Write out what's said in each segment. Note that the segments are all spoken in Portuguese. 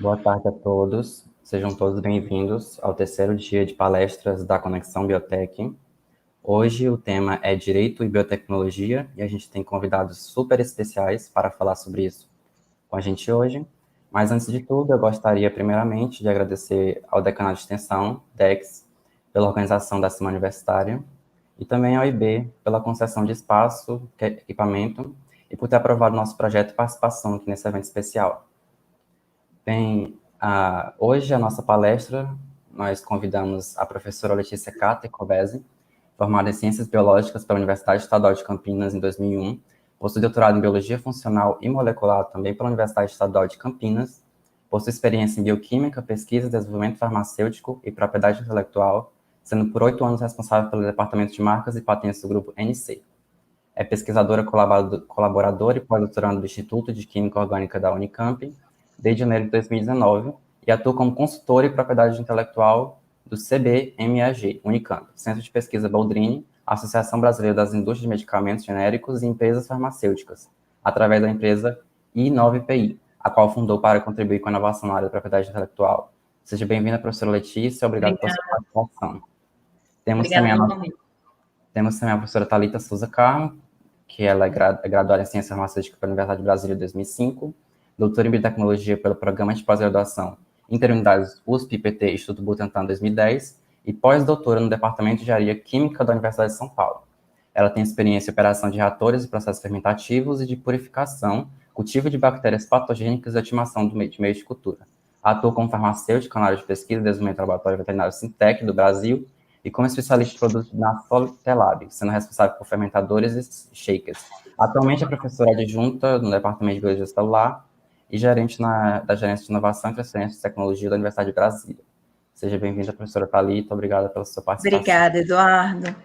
Boa tarde a todos. Sejam todos bem-vindos ao terceiro dia de palestras da Conexão Biotech. Hoje o tema é Direito e Biotecnologia e a gente tem convidados super especiais para falar sobre isso com a gente hoje. Mas antes de tudo, eu gostaria primeiramente de agradecer ao Decanato de Extensão, DEX, pela organização da Semana Universitária e também ao IB pela concessão de espaço, equipamento e por ter aprovado nosso projeto de participação aqui nesse evento especial. Bem, hoje a nossa palestra, nós convidamos a professora Letícia Cata Covese, formada em Ciências Biológicas pela Universidade Estadual de Campinas em 2001, possui doutorado em Biologia Funcional e Molecular também pela Universidade Estadual de Campinas, possui experiência em Bioquímica, Pesquisa, Desenvolvimento Farmacêutico e Propriedade Intelectual, sendo por 8 anos responsável pelo Departamento de Marcas e Patentes do Grupo NC. É pesquisadora colaboradora e pós-doutoranda do Instituto de Química Orgânica da Unicamp, desde janeiro de 2019, e atua como consultora em propriedade intelectual do CBMAG, Unicamp, Centro de Pesquisa Boldrini, Associação Brasileira das Indústrias de Medicamentos Genéricos e Empresas Farmacêuticas, através da empresa I9PI, a qual fundou para contribuir com a inovação na área da propriedade intelectual. Seja bem-vinda, professora Letícia, obrigado pela sua participação. Temos também a professora Thalita Souza Carmo, que ela é graduada em Ciência Farmacêutica pela Universidade de Brasília em 2005, doutora em Biotecnologia pelo Programa de Pós-Graduação Interunidades USP-IPT Instituto Butantan em 2010 e pós-doutora no Departamento de Engenharia Química da Universidade de São Paulo. Ela tem experiência em operação de reatores e processos fermentativos e de purificação, cultivo de bactérias patogênicas e estimação de meio de cultura. Atua como farmacêutica na área de pesquisa e desenvolvimento do Laboratório Veterinário Sintec do Brasil e como especialista em produtos na Solitelab, sendo responsável por fermentadores e shakers. Atualmente é professora adjunta no Departamento de Biologia Celular e gerente da Gerência de Inovação e Transferência de Tecnologia da Universidade de Brasília. Seja bem-vinda, professora Thalita, obrigada pela sua participação. Obrigada, Eduardo.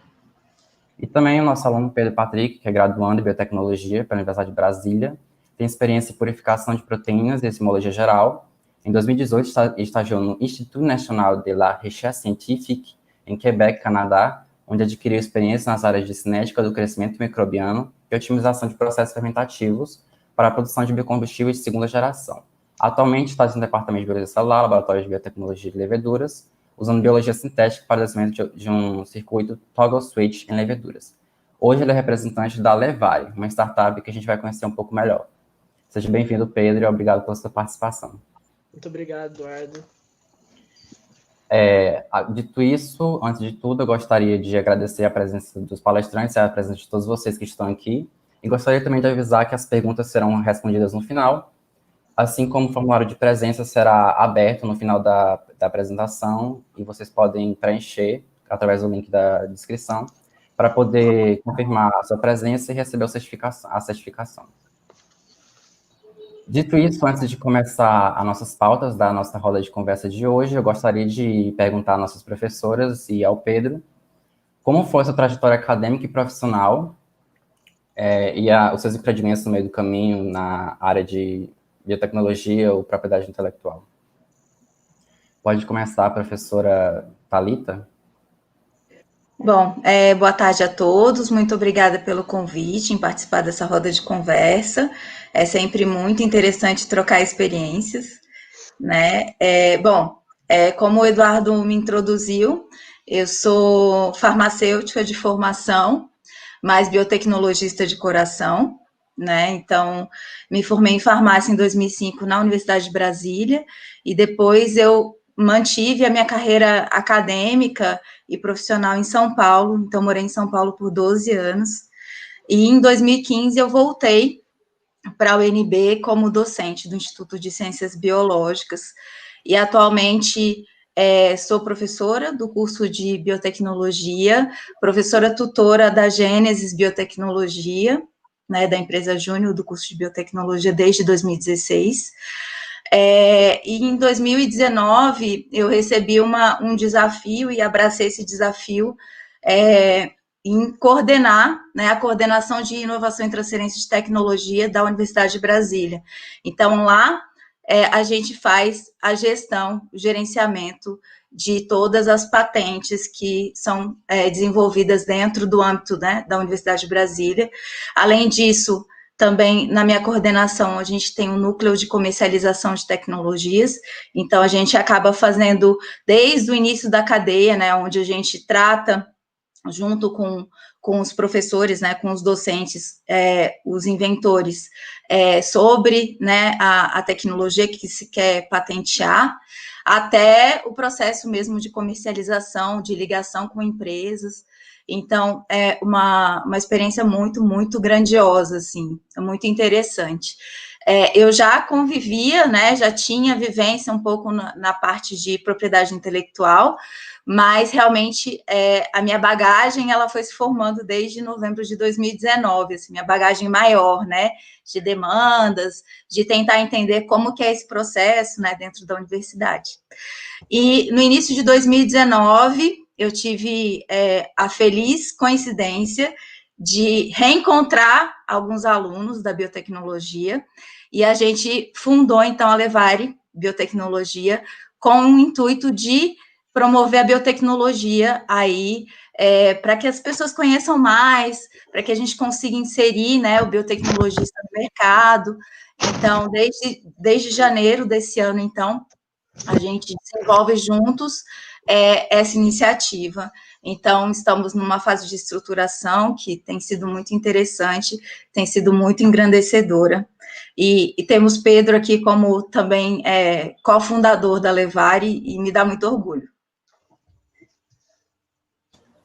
E também o nosso aluno Pedro Patrick, que é graduando em Biotecnologia pela Universidade de Brasília, tem experiência em purificação de proteínas e enzimologia geral. Em 2018, estagiou no Institut National de la Recherche Scientifique, em Quebec, Canadá, onde adquiriu experiência nas áreas de cinética do crescimento microbiano e otimização de processos fermentativos para a produção de biocombustíveis de segunda geração. Atualmente está no Departamento de Biologia Celular, Laboratório de Biotecnologia de Leveduras, usando biologia sintética para o desenvolvimento de um circuito toggle switch em leveduras. Hoje ele é representante da Levare, uma startup que a gente vai conhecer um pouco melhor. Seja bem-vindo, Pedro, e obrigado pela sua participação. Muito obrigado, Eduardo. Dito isso, antes de tudo, eu gostaria de agradecer a presença dos palestrantes e a presença de todos vocês que estão aqui, e gostaria também de avisar que as perguntas serão respondidas no final, assim como o formulário de presença será aberto no final da apresentação, e vocês podem preencher através do link da descrição, para poder confirmar a sua presença e receber a certificação. Dito isso, antes de começar as nossas pautas da nossa roda de conversa de hoje, eu gostaria de perguntar às nossas professoras e ao Pedro como foi a sua trajetória acadêmica e profissional os seus empreendimentos no meio do caminho na área de biotecnologia ou propriedade intelectual. Pode começar, professora Thalita? Bom, boa tarde a todos, muito obrigada pelo convite em participar dessa roda de conversa. É sempre muito interessante trocar experiências, né? Como o Eduardo me introduziu, eu sou farmacêutica de formação, mas biotecnologista de coração, né? Então, me formei em farmácia em 2005 na Universidade de Brasília e depois eu mantive a minha carreira acadêmica e profissional em São Paulo, então morei em São Paulo por 12 anos, e em 2015 eu voltei para a UNB como docente do Instituto de Ciências Biológicas, e atualmente sou professora do curso de biotecnologia, professora tutora da Gênesis Biotecnologia, né, da empresa Júnior do curso de biotecnologia desde 2016, e em 2019 eu recebi um desafio e abracei esse desafio em coordenar, né, a coordenação de inovação e transferência de tecnologia da Universidade de Brasília. Então, lá a gente faz a gestão, o gerenciamento de todas as patentes que são desenvolvidas dentro do âmbito, né, da Universidade de Brasília. Além disso, Também na minha coordenação a gente tem um núcleo de comercialização de tecnologias, então a gente acaba fazendo desde o início da cadeia, né, onde a gente trata junto com os professores, né, com os docentes, os inventores, sobre, né, a tecnologia que se quer patentear, até o processo mesmo de comercialização, de ligação com empresas. Então, é uma experiência muito, muito grandiosa, assim, é muito interessante. Eu já convivia, né, já tinha vivência um pouco na parte de propriedade intelectual, mas realmente a minha bagagem ela foi se formando desde novembro de 2019, assim, minha bagagem maior, né, de demandas, de tentar entender como que é esse processo, né, dentro da universidade. E no início de 2019, eu tive a feliz coincidência de reencontrar alguns alunos da biotecnologia, e a gente fundou, então, a Levare Biotecnologia, com o intuito de promover a biotecnologia aí, para que as pessoas conheçam mais, para que a gente consiga inserir, né, o biotecnologista no mercado. Então, desde janeiro desse ano, então, a gente desenvolve juntos essa iniciativa. Então, estamos numa fase de estruturação que tem sido muito interessante, tem sido muito engrandecedora. E temos Pedro aqui como também cofundador da Levare, e me dá muito orgulho.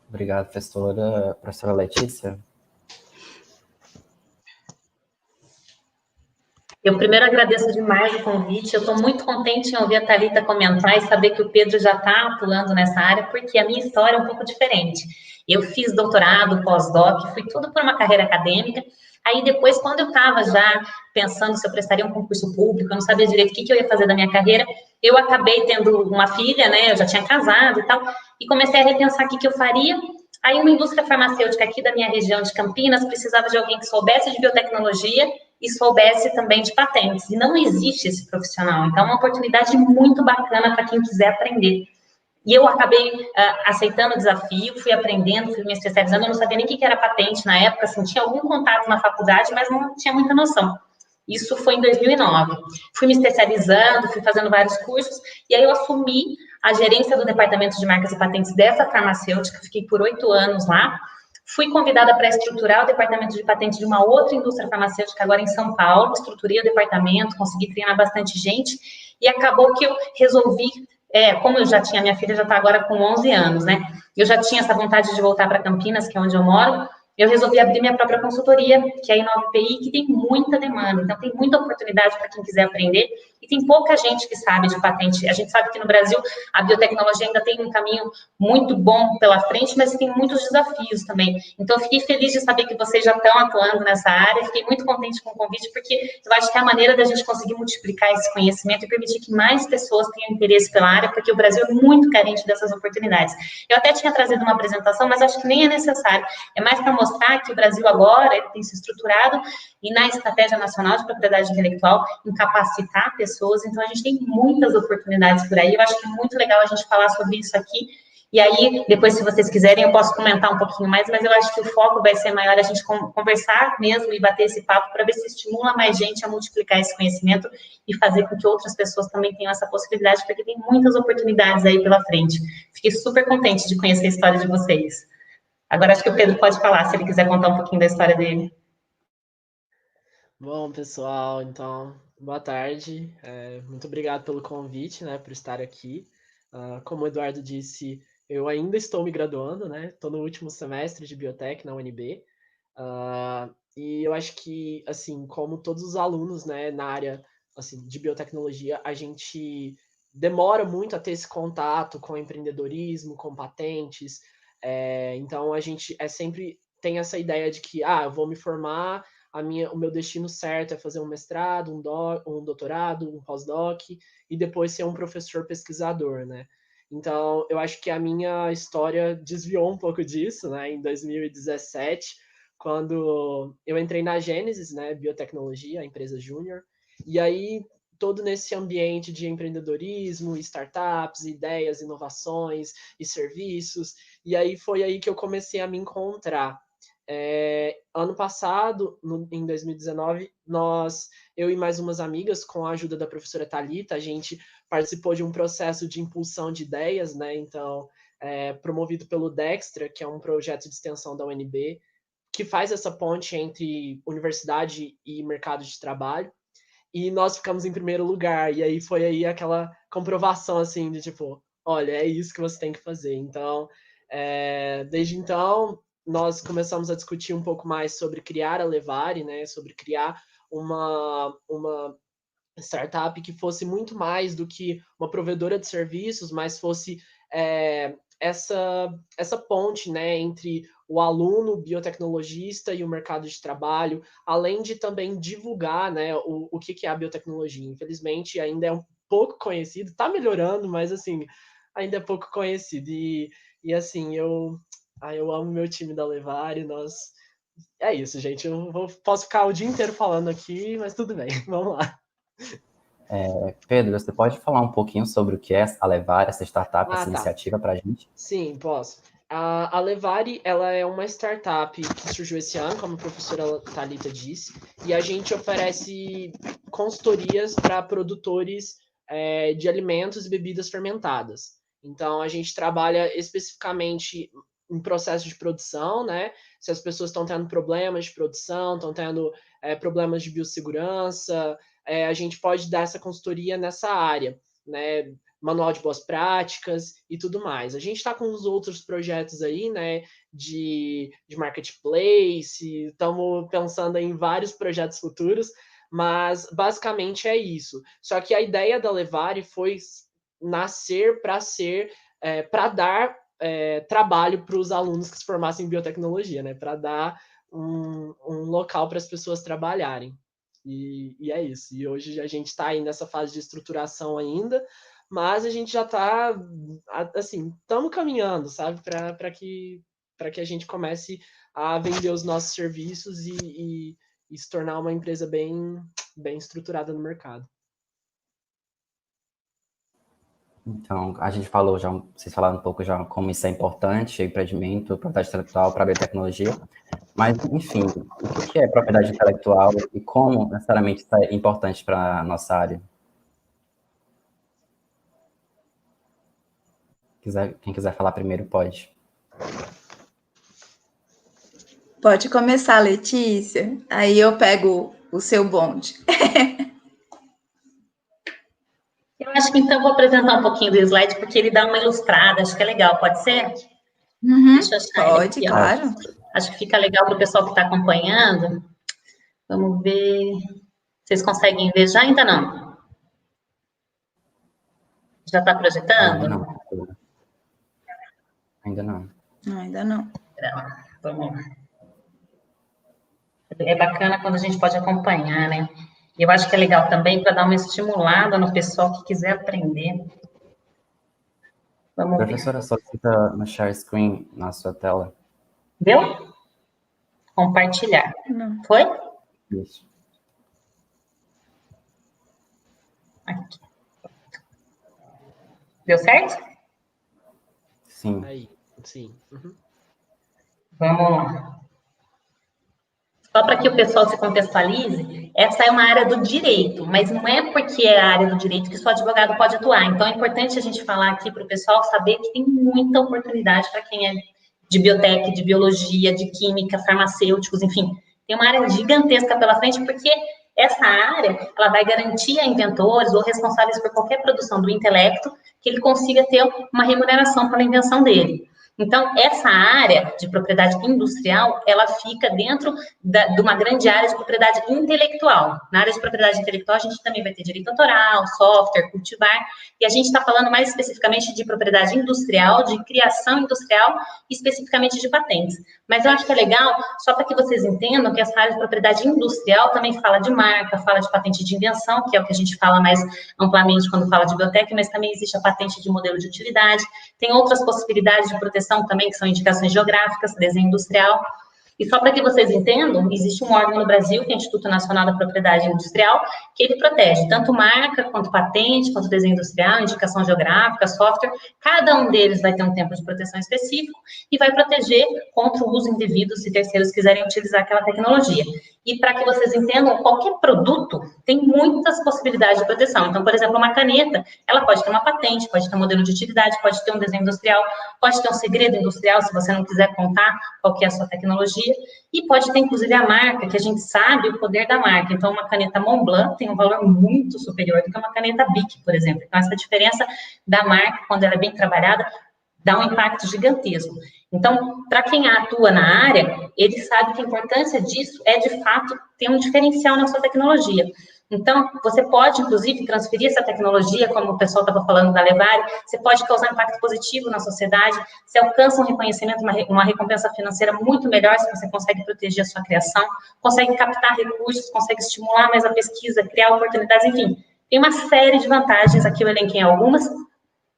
Obrigado, professora. Professora Letícia? Eu primeiro agradeço demais o convite, eu estou muito contente em ouvir a Thalita comentar e saber que o Pedro já está atuando nessa área, porque a minha história é um pouco diferente. Eu fiz doutorado, pós-doc, fui tudo por uma carreira acadêmica, aí depois, quando eu estava já pensando se eu prestaria um concurso público, eu não sabia direito o que eu ia fazer da minha carreira, eu acabei tendo uma filha, né, eu já tinha casado e tal, e comecei a repensar o que eu faria. Aí uma indústria farmacêutica aqui da minha região de Campinas precisava de alguém que soubesse de biotecnologia e soubesse também de patentes. E não existe esse profissional. Então, é uma oportunidade muito bacana para quem quiser aprender. E eu acabei aceitando o desafio, fui aprendendo, fui me especializando. Eu não sabia nem o que era patente na época, assim, tinha algum contato na faculdade, mas não tinha muita noção. Isso foi em 2009. Fui me especializando, fui fazendo vários cursos, e aí eu assumi a gerência do departamento de marcas e patentes dessa farmacêutica, fiquei por 8 anos lá. Fui convidada para estruturar o departamento de patentes de uma outra indústria farmacêutica, agora em São Paulo. Estruturei o departamento, consegui treinar bastante gente, e acabou que eu resolvi, como eu já tinha, minha filha já está agora com 11 anos, né? Eu já tinha essa vontade de voltar para Campinas, que é onde eu moro. Eu resolvi abrir minha própria consultoria, que é a InovaPI, que tem muita demanda, então tem muita oportunidade para quem quiser aprender, e tem pouca gente que sabe de patente. A gente sabe que no Brasil a biotecnologia ainda tem um caminho muito bom pela frente, mas tem muitos desafios também. Então, eu fiquei feliz de saber que vocês já estão atuando nessa área, fiquei muito contente com o convite, porque eu acho que é a maneira da gente conseguir multiplicar esse conhecimento e permitir que mais pessoas tenham interesse pela área, porque o Brasil é muito carente dessas oportunidades. Eu até tinha trazido uma apresentação, mas acho que nem é necessário. É mais para mostrar que o Brasil agora ele tem se estruturado e na Estratégia Nacional de Propriedade Intelectual em capacitar pessoas, então a gente tem muitas oportunidades por aí. Eu acho que é muito legal a gente falar sobre isso aqui. E aí, depois, se vocês quiserem, eu posso comentar um pouquinho mais, mas eu acho que o foco vai ser maior a gente conversar mesmo e bater esse papo para ver se estimula mais gente a multiplicar esse conhecimento e fazer com que outras pessoas também tenham essa possibilidade, porque tem muitas oportunidades aí pela frente. Fiquei super contente de conhecer a história de vocês. Agora, acho que o Pedro pode falar, se ele quiser contar um pouquinho da história dele. Bom, pessoal, então, boa tarde. Muito obrigado pelo convite, né, por estar aqui. Como o Eduardo disse, eu ainda estou me graduando, né? Estou no último semestre de Biotech na UNB. E eu acho que, assim, como todos os alunos, né, na área assim, de biotecnologia, a gente demora muito a ter esse contato com empreendedorismo, com patentes. Então, a gente sempre tem essa ideia de que, eu vou me formar, o meu destino certo é fazer um mestrado, um doutorado, um pós-doc, e depois ser um professor pesquisador, né? Então, eu acho que a minha história desviou um pouco disso, né? Em 2017, quando eu entrei na Gênesis, né? Biotecnologia, a empresa júnior, e aí todo nesse ambiente de empreendedorismo, startups, ideias, inovações e serviços, e aí foi aí que eu comecei a me encontrar. Ano passado, em 2019, eu e mais umas amigas, com a ajuda da professora Thalita, a gente participou de um processo de impulsão de ideias, né? Então, promovido pelo Dextra, que é um projeto de extensão da UNB, que faz essa ponte entre universidade e mercado de trabalho. E nós ficamos em primeiro lugar. E aí foi aí aquela comprovação, assim, de tipo, olha, é isso que você tem que fazer. Então, desde então, nós começamos a discutir um pouco mais sobre criar a Levari, né? Sobre criar uma startup que fosse muito mais do que uma provedora de serviços, mas fosse essa ponte, né, entre o aluno biotecnologista e o mercado de trabalho, além de também divulgar, né, o que é a biotecnologia. Infelizmente, ainda é um pouco conhecido, está melhorando, mas, assim, ainda é pouco conhecido. E assim, eu amo meu time da Levari, É isso, gente. Posso ficar o dia inteiro falando aqui, mas tudo bem, vamos lá. Pedro, você pode falar um pouquinho sobre o que é a Levari, essa startup, essa iniciativa para a gente? Sim, posso. A Levari, ela é uma startup que surgiu esse ano, como a professora Thalita disse, e a gente oferece consultorias para produtores de alimentos e bebidas fermentadas. Então, a gente trabalha especificamente em processo de produção, né? Se as pessoas estão tendo problemas de produção, estão tendo problemas de biossegurança, a gente pode dar essa consultoria nessa área, né? Manual de boas práticas e tudo mais. A gente está com os outros projetos aí, né, de marketplace, estamos pensando em vários projetos futuros, mas basicamente é isso. Só que a ideia da Levari foi nascer para dar trabalho para os alunos que se formassem em biotecnologia, né, para dar um local para as pessoas trabalharem. E é isso. E hoje a gente está aí nessa fase de estruturação ainda, mas a gente já está, assim, estamos caminhando, sabe, para que a gente comece a vender os nossos serviços e se tornar uma empresa bem estruturada no mercado. Então, a gente falou já, vocês falaram um pouco já como isso é importante, empreendimento, propriedade intelectual para a biotecnologia, mas, enfim, o que é propriedade intelectual e como necessariamente isso é importante para a nossa área? Quem quiser falar primeiro, pode. Pode começar, Letícia. Aí eu pego o seu bonde. Eu acho que então vou apresentar um pouquinho do slide, porque ele dá uma ilustrada, acho que é legal, pode ser? Deixa eu achar pode, ele aqui, claro. Acho que fica legal para o pessoal que está acompanhando. Vamos ver. Vocês conseguem ver já? Ainda não? Já está projetando? Ainda não. Ainda não. Vamos lá. É bacana quando a gente pode acompanhar, né? E eu acho que é legal também para dar uma estimulada no pessoal que quiser aprender. Vamos Professora, ver. Só clica no share screen na sua tela. Deu? Compartilhar. Não. Foi? Isso. Aqui. Deu certo? Sim. Aí, sim. Uhum. Vamos lá. Só para que o pessoal se contextualize, essa é uma área do direito, mas não é porque é a área do direito que só advogado pode atuar. Então, é importante a gente falar aqui para o pessoal saber que tem muita oportunidade para quem é de biotec, de biologia, de química, farmacêuticos, enfim. Tem uma área gigantesca pela frente, porque essa área, ela vai garantir a inventores ou responsáveis por qualquer produção do intelecto que ele consiga ter uma remuneração pela invenção dele. Então, essa área de propriedade industrial, ela fica dentro de uma grande área de propriedade intelectual. Na área de propriedade intelectual, a gente também vai ter direito autoral, software, cultivar, e a gente está falando mais especificamente de propriedade industrial, de criação industrial, e especificamente de patentes. Mas eu acho que é legal, só para que vocês entendam que essa área de propriedade industrial também fala de marca, fala de patente de invenção, que é o que a gente fala mais amplamente quando fala de biotec, mas também existe a patente de modelo de utilidade, tem outras possibilidades de proteção também, que são indicações geográficas, desenho industrial. E só para que vocês entendam, existe um órgão no Brasil, que é o Instituto Nacional da Propriedade Industrial, que ele protege tanto marca, quanto patente, quanto desenho industrial, indicação geográfica, software. Cada um deles vai ter um tempo de proteção específico e vai proteger contra o uso indevido se terceiros quiserem utilizar aquela tecnologia. E para que vocês entendam, qualquer produto tem muitas possibilidades de proteção. Então, por exemplo, uma caneta, ela pode ter uma patente, pode ter um modelo de utilidade, pode ter um desenho industrial, pode ter um segredo industrial, se você não quiser contar qual que é a sua tecnologia, e pode ter, inclusive, a marca, que a gente sabe o poder da marca. Então, uma caneta Montblanc tem um valor muito superior do que uma caneta Bic, por exemplo. Então, essa diferença da marca, quando ela é bem trabalhada, dá um impacto gigantesco. Então, para quem atua na área, ele sabe que a importância disso é, de fato, ter um diferencial na sua tecnologia. Então, você pode, inclusive, transferir essa tecnologia, como o pessoal estava falando da Levare, você pode causar impacto positivo na sociedade, você alcança um reconhecimento, uma recompensa financeira muito melhor se você consegue proteger a sua criação, consegue captar recursos, consegue estimular mais a pesquisa, criar oportunidades, enfim. Tem uma série de vantagens, aqui eu elenquei algumas.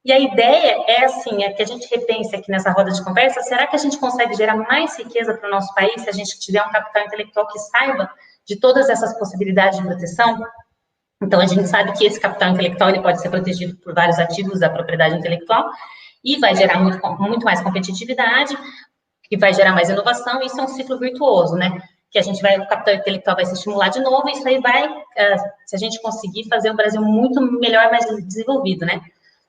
E a ideia é assim, é que a gente repense aqui nessa roda de conversa, será que a gente consegue gerar mais riqueza para o nosso país se a gente tiver um capital intelectual que saiba de todas essas possibilidades de proteção? Então, a gente sabe que esse capital intelectual ele pode ser protegido por vários ativos da propriedade intelectual e vai gerar muito mais competitividade e vai gerar mais inovação, e isso é um ciclo virtuoso, né? Que o capital intelectual vai se estimular de novo, e isso aí vai, se a gente conseguir fazer o Brasil muito melhor, mais desenvolvido, né?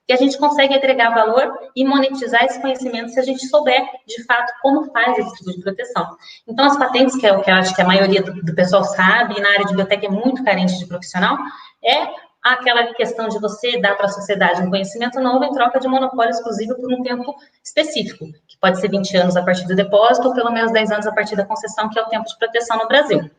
Que a gente consegue agregar valor e monetizar esse conhecimento se a gente souber, de fato, como faz esse tipo de proteção. Então, as patentes, que é o que eu acho que a maioria do pessoal sabe, e na área de biotech é muito carente de profissional, é aquela questão de você dar para a sociedade um conhecimento novo em troca de monopólio exclusivo por um tempo específico, que pode ser 20 anos a partir do depósito ou pelo menos 10 anos a partir da concessão, que é o tempo de proteção no Brasil.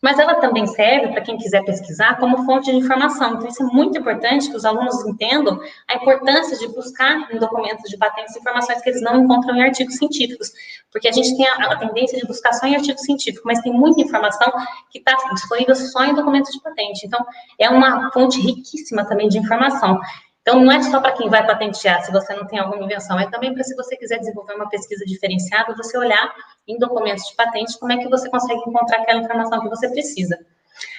Mas ela também serve para quem quiser pesquisar como fonte de informação. Então, isso é muito importante que os alunos entendam a importância de buscar em documentos de patentes informações que eles não encontram em artigos científicos. Porque a gente tem a tendência de buscar só em artigo científico, mas tem muita informação que está disponível só em documentos de patente. Então, é uma fonte riquíssima também de informação. Então, não é só para quem vai patentear, se você não tem alguma invenção, é também para, se você quiser desenvolver uma pesquisa diferenciada, você olhar em documentos de patente como é que você consegue encontrar aquela informação que você precisa.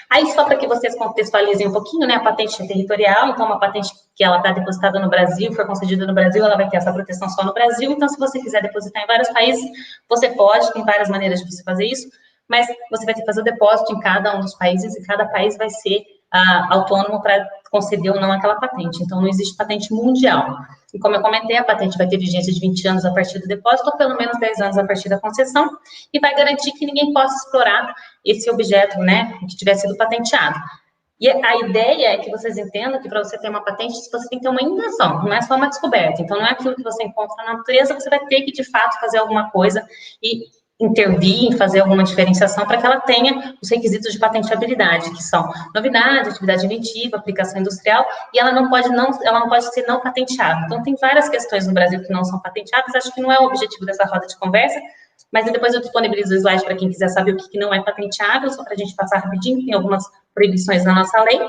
Aí, só para que vocês contextualizem um pouquinho, né, a patente é territorial, então uma patente que ela está depositada no Brasil, foi concedida no Brasil, ela vai ter essa proteção só no Brasil. Então, se você quiser depositar em vários países, você pode, tem várias maneiras de você fazer isso, mas você vai ter que fazer o depósito em cada um dos países, e cada país vai ser autônomo para conceder ou não aquela patente. Então, não existe patente mundial. E como eu comentei, a patente vai ter vigência de 20 anos a partir do depósito, ou pelo menos 10 anos a partir da concessão, e vai garantir que ninguém possa explorar esse objeto, né, que tiver sido patenteado. E a ideia é que vocês entendam que para você ter uma patente, você tem que ter uma invenção, não é só uma descoberta. Então, não é aquilo que você encontra na natureza, você vai ter que, de fato, fazer alguma coisa e intervir, fazer alguma diferenciação para que ela tenha os requisitos de patenteabilidade, que são novidade, atividade inventiva, aplicação industrial, e ela não pode ser não patenteada. Então, tem várias questões no Brasil que não são patenteadas, acho que não é o objetivo dessa roda de conversa, mas depois eu disponibilizo o slide para quem quiser saber o que não é patenteável, só para a gente passar rapidinho, tem algumas proibições na nossa lei.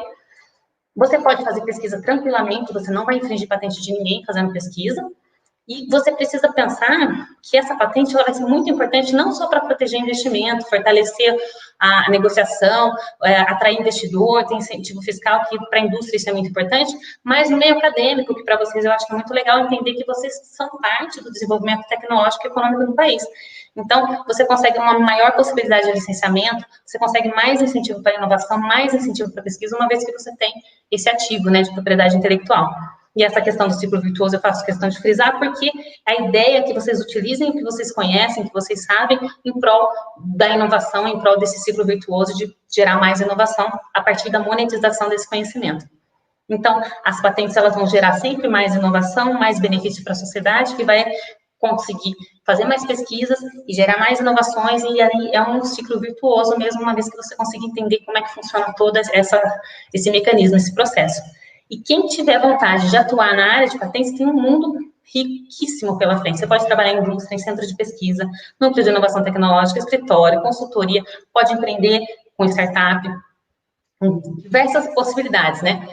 Você pode fazer pesquisa tranquilamente, você não vai infringir patente de ninguém fazendo pesquisa. E você precisa pensar que essa patente ela vai ser muito importante não só para proteger investimento, fortalecer a negociação, atrair investidor, ter incentivo fiscal, que para a indústria isso é muito importante, mas no meio acadêmico, que para vocês eu acho que é muito legal entender que vocês são parte do desenvolvimento tecnológico e econômico do país. Então, você consegue uma maior possibilidade de licenciamento, você consegue mais incentivo para inovação, mais incentivo para pesquisa, uma vez que você tem esse ativo, né, de propriedade intelectual. E essa questão do ciclo virtuoso eu faço questão de frisar, porque a ideia é que vocês utilizem o que vocês conhecem, que vocês sabem, em prol da inovação, em prol desse ciclo virtuoso de gerar mais inovação a partir da monetização desse conhecimento. Então, as patentes elas vão gerar sempre mais inovação, mais benefício para a sociedade, que vai conseguir fazer mais pesquisas e gerar mais inovações, e aí é um ciclo virtuoso mesmo, uma vez que você consiga entender como é que funciona todo esse mecanismo, esse processo. E quem tiver vontade de atuar na área de patentes tem um mundo riquíssimo pela frente. Você pode trabalhar em indústria, em centro de pesquisa, núcleo de inovação tecnológica, escritório, consultoria, pode empreender com startup, com diversas possibilidades, né?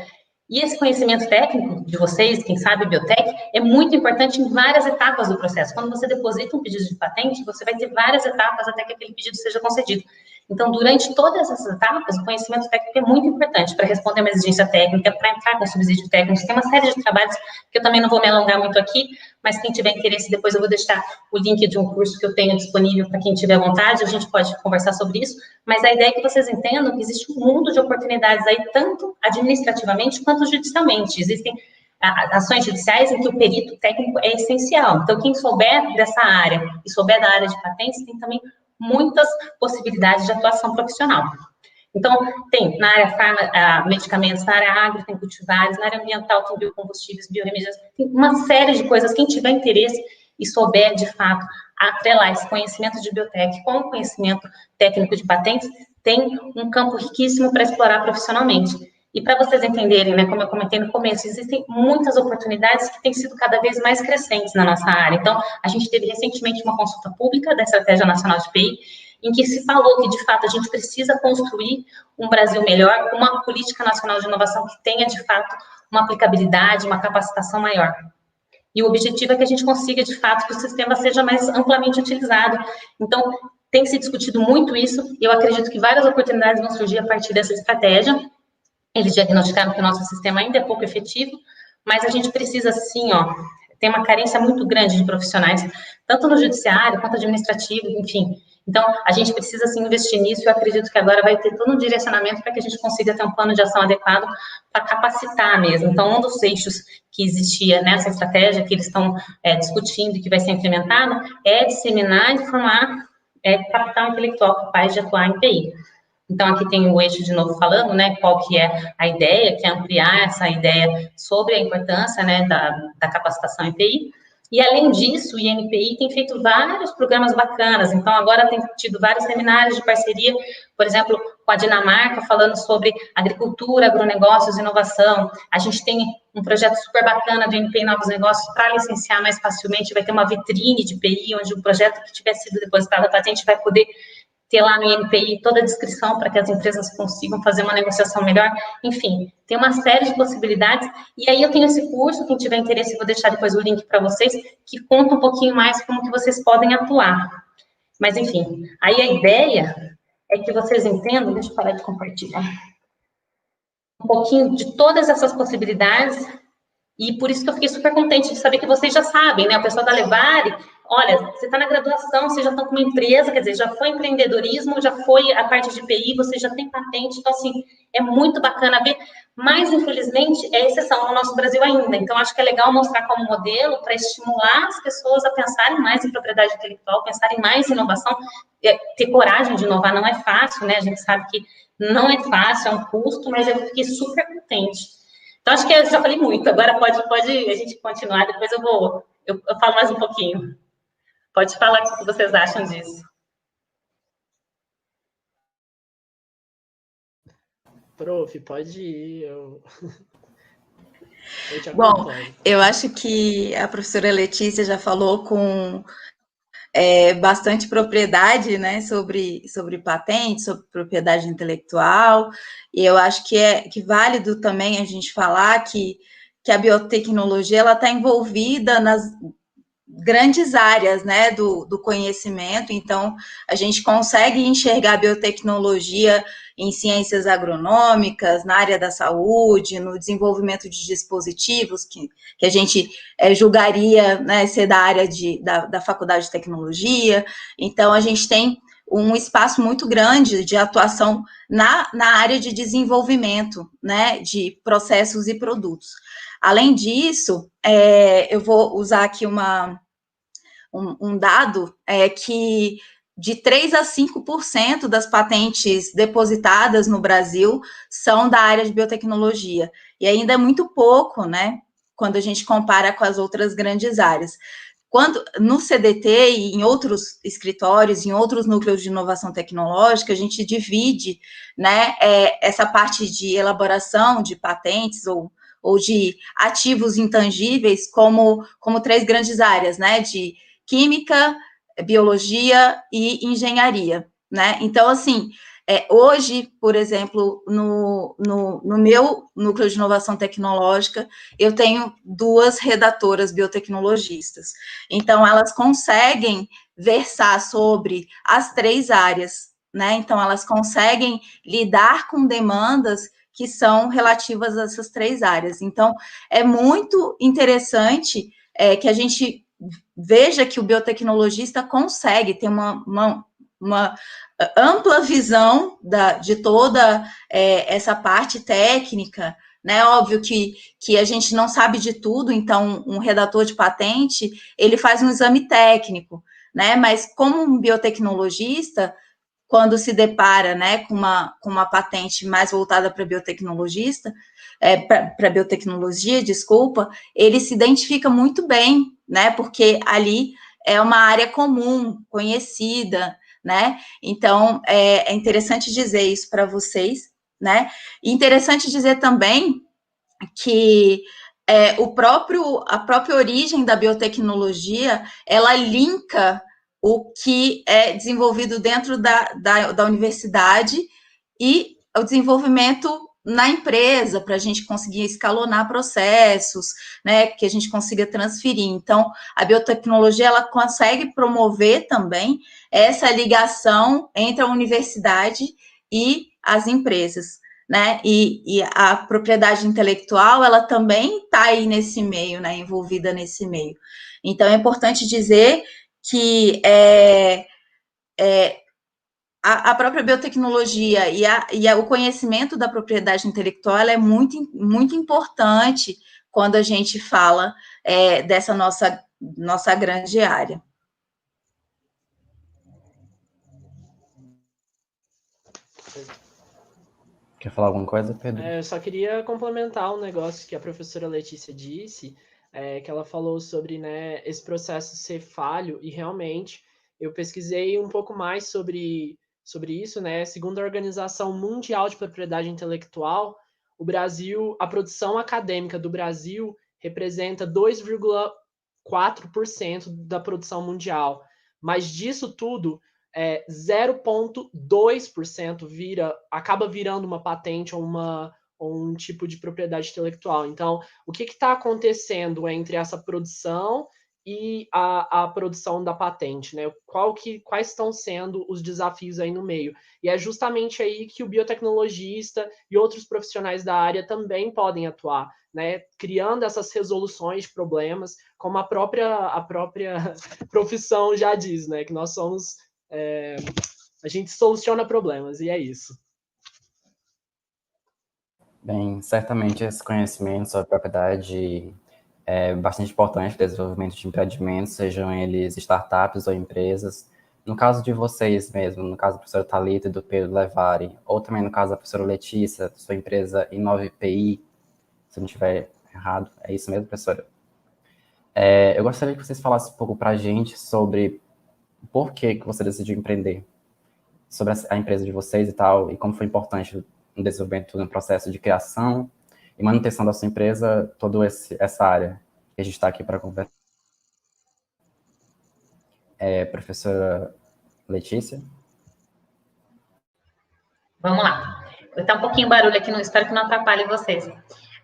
E esse conhecimento técnico de vocês, quem sabe biotech, é muito importante em várias etapas do processo. Quando você deposita um pedido de patente, você vai ter várias etapas até que aquele pedido seja concedido. Então, durante todas essas etapas, o conhecimento técnico é muito importante para responder uma exigência técnica, para entrar com subsídio técnico. Tem uma série de trabalhos que eu também não vou me alongar muito aqui, mas quem tiver interesse, depois eu vou deixar o link de um curso que eu tenho disponível para quem tiver vontade, a gente pode conversar sobre isso. Mas a ideia é que vocês entendam que existe um mundo de oportunidades aí, tanto administrativamente quanto judicialmente. Existem ações judiciais em que o perito técnico é essencial. Então, quem souber dessa área e souber da área de patentes, tem também muitas possibilidades de atuação profissional. Então, tem na área farma, medicamentos, na área agro, tem cultivares, na área ambiental tem biocombustíveis, bioremediação, tem uma série de coisas. Quem tiver interesse e souber, de fato, atrelar esse conhecimento de biotech com o conhecimento técnico de patentes, tem um campo riquíssimo para explorar profissionalmente. E para vocês entenderem, né, como eu comentei no começo, existem muitas oportunidades que têm sido cada vez mais crescentes na nossa área. Então, a gente teve recentemente uma consulta pública da Estratégia Nacional de PI, em que se falou que, de fato, a gente precisa construir um Brasil melhor, uma política nacional de inovação que tenha, de fato, uma aplicabilidade, uma capacitação maior. E o objetivo é que a gente consiga, de fato, que o sistema seja mais amplamente utilizado. Então, tem se discutido muito isso, e eu acredito que várias oportunidades vão surgir a partir dessa estratégia. Eles diagnosticaram que o nosso sistema ainda é pouco efetivo, mas a gente precisa, sim, tem uma carência muito grande de profissionais, tanto no judiciário quanto administrativo, enfim. Então, a gente precisa, sim, investir nisso, e eu acredito que agora vai ter todo um direcionamento para que a gente consiga ter um plano de ação adequado para capacitar mesmo. Então, um dos eixos que existia nessa estratégia, que eles estão discutindo e que vai ser implementado, é disseminar e formar capital intelectual capaz de atuar em TI. Então, aqui tem o eixo de novo falando, né, qual que é a ideia, que é ampliar essa ideia sobre a importância, né, da capacitação em TI. E, além disso, o INPI tem feito vários programas bacanas. Então, agora tem tido vários seminários de parceria, por exemplo, com a Dinamarca, falando sobre agricultura, agronegócios e inovação. A gente tem um projeto super bacana do INPI Novos Negócios para licenciar mais facilmente. Vai ter uma vitrine de PI, onde o projeto que tiver sido depositado a patente vai poder ter lá no INPI toda a descrição para que as empresas consigam fazer uma negociação melhor. Enfim, tem uma série de possibilidades. E aí eu tenho esse curso, quem tiver interesse, eu vou deixar depois o link para vocês, que conta um pouquinho mais como que vocês podem atuar. Mas, enfim, aí a ideia é que vocês entendam, deixa eu parar de compartilhar, um pouquinho de todas essas possibilidades. E por isso que eu fiquei super contente de saber que vocês já sabem, né? O pessoal da Levare, olha, você está na graduação, vocês já estão com uma empresa, quer dizer, já foi empreendedorismo, já foi a parte de PI, você já tem patente, então, assim, é muito bacana ver, mas, infelizmente, é exceção no nosso Brasil ainda. Então, acho que é legal mostrar como modelo para estimular as pessoas a pensarem mais em propriedade intelectual, pensarem mais em inovação, ter coragem de inovar não é fácil, né? A gente sabe que não é fácil, é um custo, mas eu fiquei super contente. Então, acho que eu já falei muito, agora pode a gente continuar, depois eu falo mais um pouquinho. Pode falar o que vocês acham disso. Prof, pode ir, eu te Bom, acompanho. eu acho que a professora Letícia já falou com bastante propriedade, né, sobre patente, sobre propriedade intelectual, e eu acho que é válido também a gente falar que a biotecnologia ela está envolvida nas grandes áreas, né, do conhecimento. Então, a gente consegue enxergar a biotecnologia em ciências agronômicas, na área da saúde, no desenvolvimento de dispositivos, que a gente julgaria, né, ser da área da faculdade de tecnologia. Então, a gente tem um espaço muito grande de atuação na área de desenvolvimento, né, de processos e produtos. Além disso, eu vou usar aqui um dado que de 3 a 5% das patentes depositadas no Brasil são da área de biotecnologia. E ainda é muito pouco, né, quando a gente compara com as outras grandes áreas. Quando no CDT e em outros escritórios, em outros núcleos de inovação tecnológica, a gente divide, né, essa parte de elaboração de patentes ou de ativos intangíveis como 3 grandes áreas, né, de química, biologia e engenharia, né? Então, assim, Hoje, por exemplo, no meu núcleo de inovação tecnológica, eu tenho 2 redatoras biotecnologistas. Então, elas conseguem versar sobre as 3 áreas, né? Então, elas conseguem lidar com demandas que são relativas a essas 3 áreas. Então, é muito interessante que a gente veja que o biotecnologista consegue ter uma ampla visão de toda essa parte técnica, né? Óbvio que a gente não sabe de tudo, então um redator de patente, ele faz um exame técnico, né? Mas como um biotecnologista, quando se depara, né, com uma patente mais voltada para biotecnologista, para biotecnologia, desculpa, ele se identifica muito bem, né? Porque ali é uma área comum, conhecida, né? Então, é interessante dizer isso para vocês, né? E interessante dizer também que a própria origem da biotecnologia, ela linka o que é desenvolvido dentro da universidade e o desenvolvimento na empresa, para a gente conseguir escalonar processos, né, que a gente consiga transferir. Então, a biotecnologia, ela consegue promover também essa ligação entre a universidade e as empresas, né, e a propriedade intelectual, ela também está aí nesse meio, né, envolvida nesse meio. Então, é importante dizer que a própria biotecnologia e o conhecimento da propriedade intelectual ela é muito, muito importante quando a gente fala dessa nossa grande área. Quer falar alguma coisa, Pedro? Eu só queria complementar um negócio que a professora Letícia disse, que ela falou sobre, né, esse processo ser falho, e realmente eu pesquisei um pouco mais sobre isso, né? Segundo a Organização Mundial de Propriedade Intelectual, o Brasil, a produção acadêmica do Brasil representa 2,4% da produção mundial, mas disso tudo 0,2% acaba virando uma patente ou um tipo de propriedade intelectual. Então, o que está acontecendo entre essa produção e a produção da patente, né? Quais estão sendo os desafios aí no meio? E é justamente aí que o biotecnologista e outros profissionais da área também podem atuar, né? Criando essas resoluções de problemas, como a própria profissão já diz, né? Que nós somos a gente soluciona problemas, e é isso. Bem, certamente esse conhecimento sobre propriedade é bastante importante para o desenvolvimento de empreendimentos, sejam eles startups ou empresas. No caso de vocês mesmo, no caso da professora Thalita e do Pedro Levari, ou também no caso da professora Letícia, sua empresa InovePI, se eu não estiver errado, é isso mesmo, professora? Eu gostaria que vocês falassem um pouco para a gente sobre por que você decidiu empreender, sobre a empresa de vocês e tal, e como foi importante no desenvolvimento, no processo de criação e manutenção da sua empresa, toda essa área que a gente está aqui para conversar. Professora Letícia? Vamos lá. Está um pouquinho barulho aqui, espero que não atrapalhe vocês.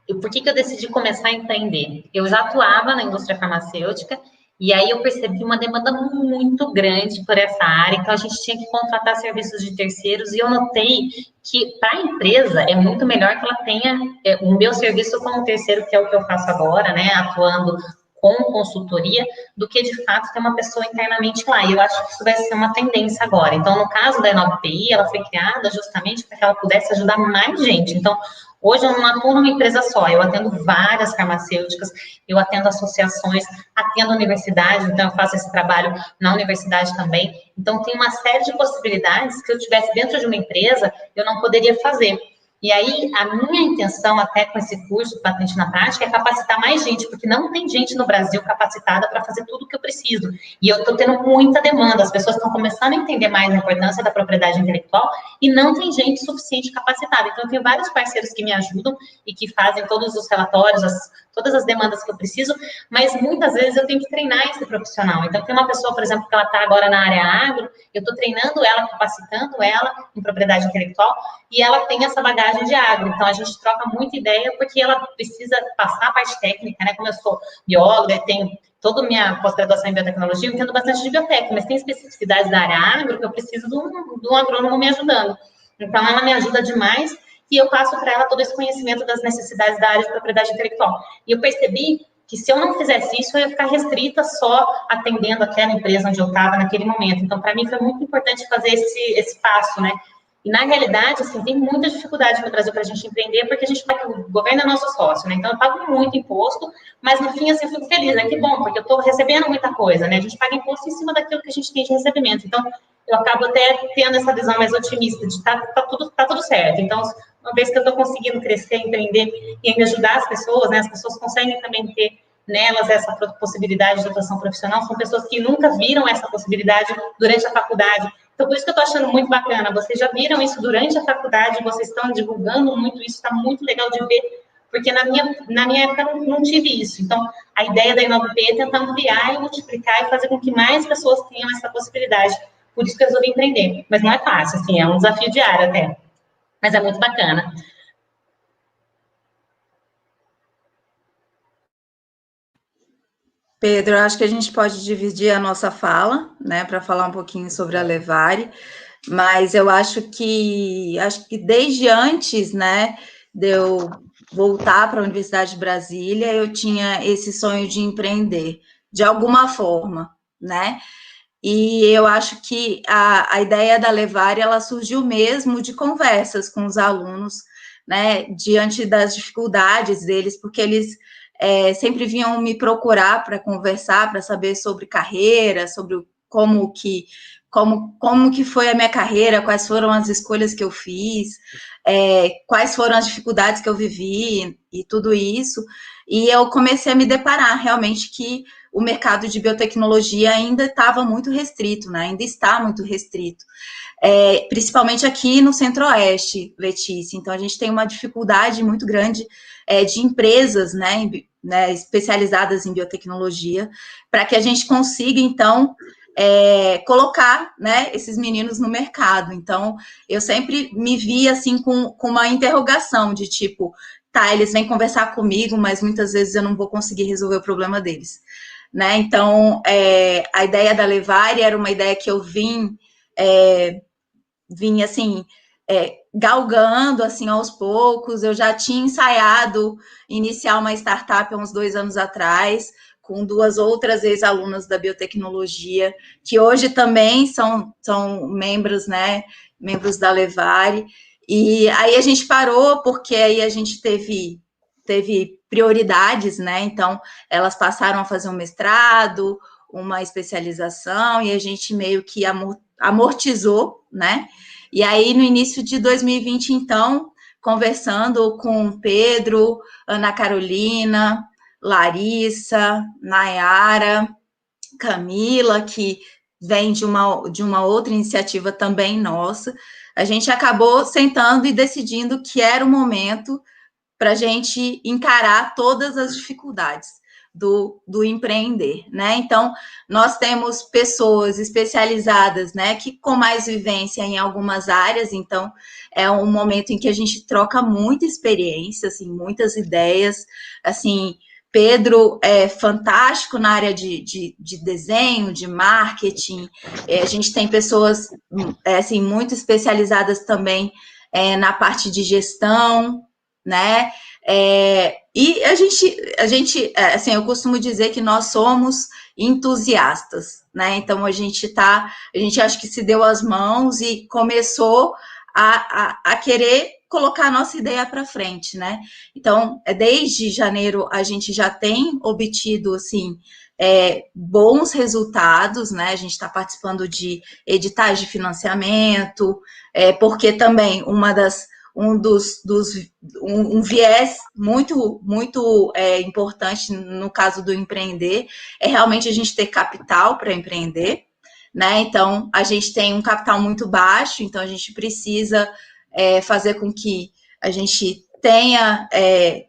E por que eu decidi começar a empreender? Eu já atuava na indústria farmacêutica, e aí eu percebi uma demanda muito grande por essa área, então a gente tinha que contratar serviços de terceiros, e eu notei que para a empresa é muito melhor que ela tenha o meu serviço como terceiro, que é o que eu faço agora, né, atuando com consultoria, do que de fato ter uma pessoa internamente lá. E eu acho que isso vai ser uma tendência agora. Então, no caso da InovePI, ela foi criada justamente para que ela pudesse ajudar mais gente. Então, hoje eu não atuo numa empresa só, eu atendo várias farmacêuticas, eu atendo associações, atendo universidades, então eu faço esse trabalho na universidade também. Então, tem uma série de possibilidades que se eu estivesse dentro de uma empresa, eu não poderia fazer. E aí, a minha intenção, até com esse curso Patente na Prática, é capacitar mais gente, porque não tem gente no Brasil capacitada para fazer tudo o que eu preciso. E eu estou tendo muita demanda, as pessoas estão começando a entender mais a importância da propriedade intelectual e não tem gente suficiente capacitada. Então, eu tenho vários parceiros que me ajudam e que fazem todos os relatórios, todas as demandas que eu preciso, mas muitas vezes eu tenho que treinar esse profissional. Então, tem uma pessoa, por exemplo, que ela está agora na área agro, eu estou treinando ela, capacitando ela em propriedade intelectual, e ela tem essa bagagem de agro. Então, a gente troca muita ideia, porque ela precisa passar a parte técnica, né? Como eu sou bióloga, tenho toda a minha pós-graduação em biotecnologia, eu entendo bastante de biotec, mas tem especificidades da área agro que eu preciso de um agrônomo me ajudando. Então, ela me ajuda demais e eu passo para ela todo esse conhecimento das necessidades da área de propriedade intelectual. E eu percebi que se eu não fizesse isso, eu ia ficar restrita só atendendo aquela empresa onde eu estava naquele momento. Então, para mim, foi muito importante fazer esse passo, né? E, na realidade, assim, tem muita dificuldade no Brasil para a gente empreender, porque a gente paga, o governo é nosso sócio, né? Então, eu pago muito imposto, mas, no fim, assim, eu fico feliz, né? Que bom, porque eu estou recebendo muita coisa, né? A gente paga imposto em cima daquilo que a gente tem de recebimento. Então, eu acabo até tendo essa visão mais otimista de tá tudo certo. Então, uma vez que eu estou conseguindo crescer, empreender e ainda ajudar as pessoas, né? As pessoas conseguem também ter nelas essa possibilidade de atuação profissional, são pessoas que nunca viram essa possibilidade durante a faculdade. Então, por isso que eu estou achando muito bacana. Vocês já viram isso durante a faculdade, vocês estão divulgando muito isso, está muito legal de ver, porque na minha época não tive isso. Então, a ideia da InovaP é tentar ampliar e multiplicar e fazer com que mais pessoas tenham essa possibilidade. Por isso que eu resolvi empreender. Mas não é fácil, assim, é um desafio diário até. Mas é muito bacana. Pedro, eu acho que a gente pode dividir a nossa fala, né, para falar um pouquinho sobre a Levare, mas eu acho que desde antes, né, de eu voltar para a Universidade de Brasília, eu tinha esse sonho de empreender, de alguma forma, né? E eu acho que a ideia da Levare, ela surgiu mesmo de conversas com os alunos, né, diante das dificuldades deles, porque eles sempre vinham me procurar para conversar, para saber sobre carreira, sobre como que foi a minha carreira, quais foram as escolhas que eu fiz, quais foram as dificuldades que eu vivi e tudo isso. E eu comecei a me deparar realmente que o mercado de biotecnologia ainda estava muito restrito, né? Ainda está muito restrito. Principalmente aqui no Centro-Oeste, Letícia. Então, a gente tem uma dificuldade muito grande de empresas, né, especializadas em biotecnologia, para que a gente consiga, então, colocar, né, esses meninos no mercado. Então, eu sempre me vi, assim, com uma interrogação de tipo, tá, eles vêm conversar comigo, mas muitas vezes eu não vou conseguir resolver o problema deles, né? Então, a ideia da Levare era uma ideia que eu vim assim, galgando, assim, aos poucos. Eu já tinha ensaiado iniciar uma startup há uns 2 anos atrás, com 2 outras ex-alunas da biotecnologia, que hoje também são membros, né, membros da Levare. E aí a gente parou, porque aí a gente teve prioridades, né? Então, elas passaram a fazer um mestrado, uma especialização, e a gente meio que amortizou, né? E aí, no início de 2020, então, conversando com Pedro, Ana Carolina, Larissa, Nayara, Camila, que vem de uma outra iniciativa também nossa, a gente acabou sentando e decidindo que era o momento para a gente encarar todas as dificuldades do empreender, né? Então, nós temos pessoas especializadas, né, que com mais vivência em algumas áreas, então é um momento em que a gente troca muita experiência, assim, muitas ideias, assim. Pedro é fantástico na área de desenho, de marketing. A gente tem pessoas assim, muito especializadas também na parte de gestão, né? E a gente, assim, eu costumo dizer que nós somos entusiastas, né? Então a gente acho que se deu as mãos e começou a querer colocar a nossa ideia para frente, né? Então, desde janeiro a gente já tem obtido, assim, bons resultados, né? A gente está participando de editais de financiamento, porque também um viés muito importante no caso do empreender é realmente a gente ter capital para empreender, né? Então, a gente tem um capital muito baixo, então a gente precisa fazer com que a gente tenha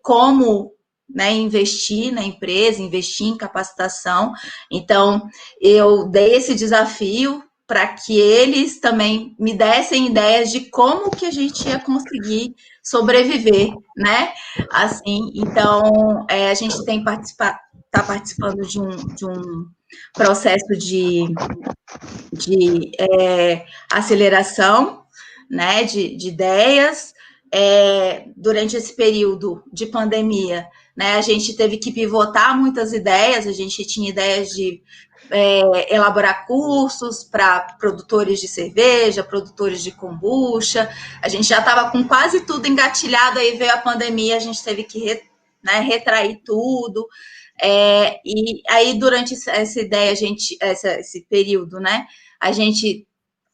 como né, investir na empresa, investir em capacitação. Então, eu dei esse desafio para que eles também me dessem ideias de como que a gente ia conseguir sobreviver, né? Assim, então, a gente está participando de um processo de aceleração, né, de ideias. Durante esse período de pandemia, né, a gente teve que pivotar muitas ideias, a gente tinha ideias de elaborar cursos para produtores de cerveja, produtores de kombucha, a gente já estava com quase tudo engatilhado, aí veio a pandemia, a gente teve que retrair tudo, e aí durante essa ideia, esse período, né, a gente,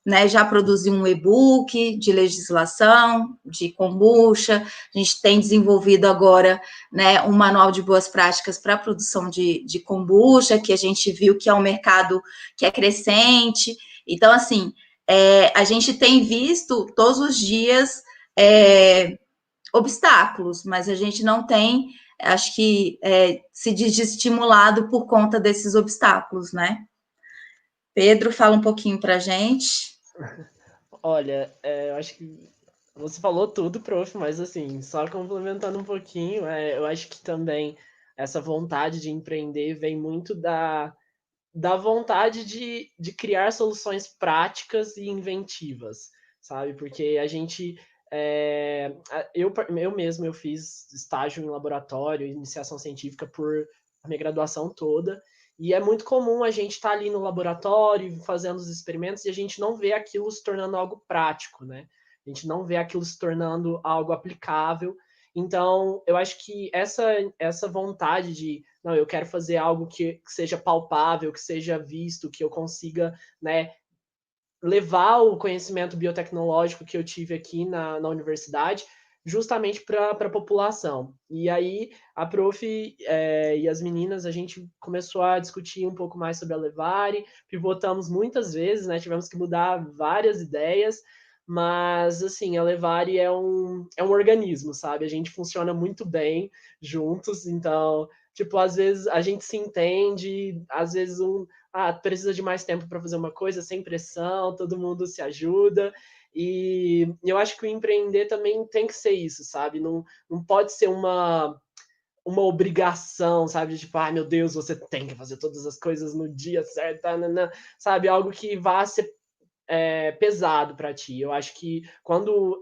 né, já produziu um e-book de legislação, de kombucha, a gente tem desenvolvido agora, né, um manual de boas práticas para a produção de kombucha, que a gente viu que é um mercado que é crescente. Então, assim, a gente tem visto todos os dias obstáculos, mas a gente não tem, acho que, se desestimulado por conta desses obstáculos, né? Pedro, fala um pouquinho para a gente. Olha, eu acho que você falou tudo, prof, mas assim, só complementando um pouquinho, eu acho que também essa vontade de empreender vem muito da vontade de criar soluções práticas e inventivas, sabe? Porque a gente... eu mesmo, eu fiz estágio em laboratório, iniciação científica por a minha graduação toda, e é muito comum a gente estar ali no laboratório, fazendo os experimentos, e a gente não vê aquilo se tornando algo prático, né? A gente não vê aquilo se tornando algo aplicável. Então, eu acho que essa vontade de, não, eu quero fazer algo que seja palpável, que seja visto, que eu consiga, né, levar o conhecimento biotecnológico que eu tive aqui na universidade justamente para a população. E aí, a prof e as meninas, a gente começou a discutir um pouco mais sobre a Levare, pivotamos muitas vezes, né? Tivemos que mudar várias ideias, mas, assim, a Levare é um organismo, sabe? A gente funciona muito bem juntos, então, tipo, às vezes a gente se entende, às vezes precisa de mais tempo para fazer uma coisa, sem pressão, todo mundo se ajuda. E eu acho que o empreender também tem que ser isso, sabe? Não pode ser uma obrigação, sabe? Tipo, ai meu Deus, você tem que fazer todas as coisas no dia certo, sabe? Algo que vá ser pesado para ti. Eu acho que quando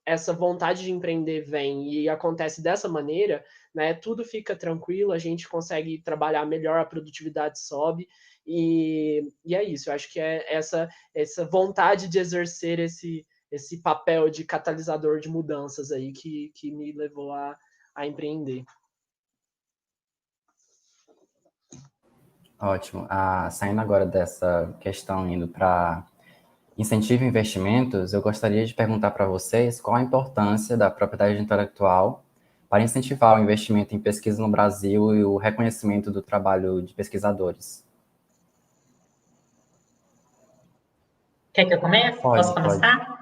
essa vontade de empreender vem e acontece dessa maneira, né, tudo fica tranquilo, a gente consegue trabalhar melhor, a produtividade sobe, e é isso. Eu acho que é essa vontade de exercer esse papel de catalisador de mudanças aí que me levou a empreender. Ótimo. Saindo agora dessa questão, indo para incentivo e investimentos, eu gostaria de perguntar para vocês qual a importância da propriedade intelectual para incentivar o investimento em pesquisa no Brasil e o reconhecimento do trabalho de pesquisadores. Quer que eu comece? Posso começar?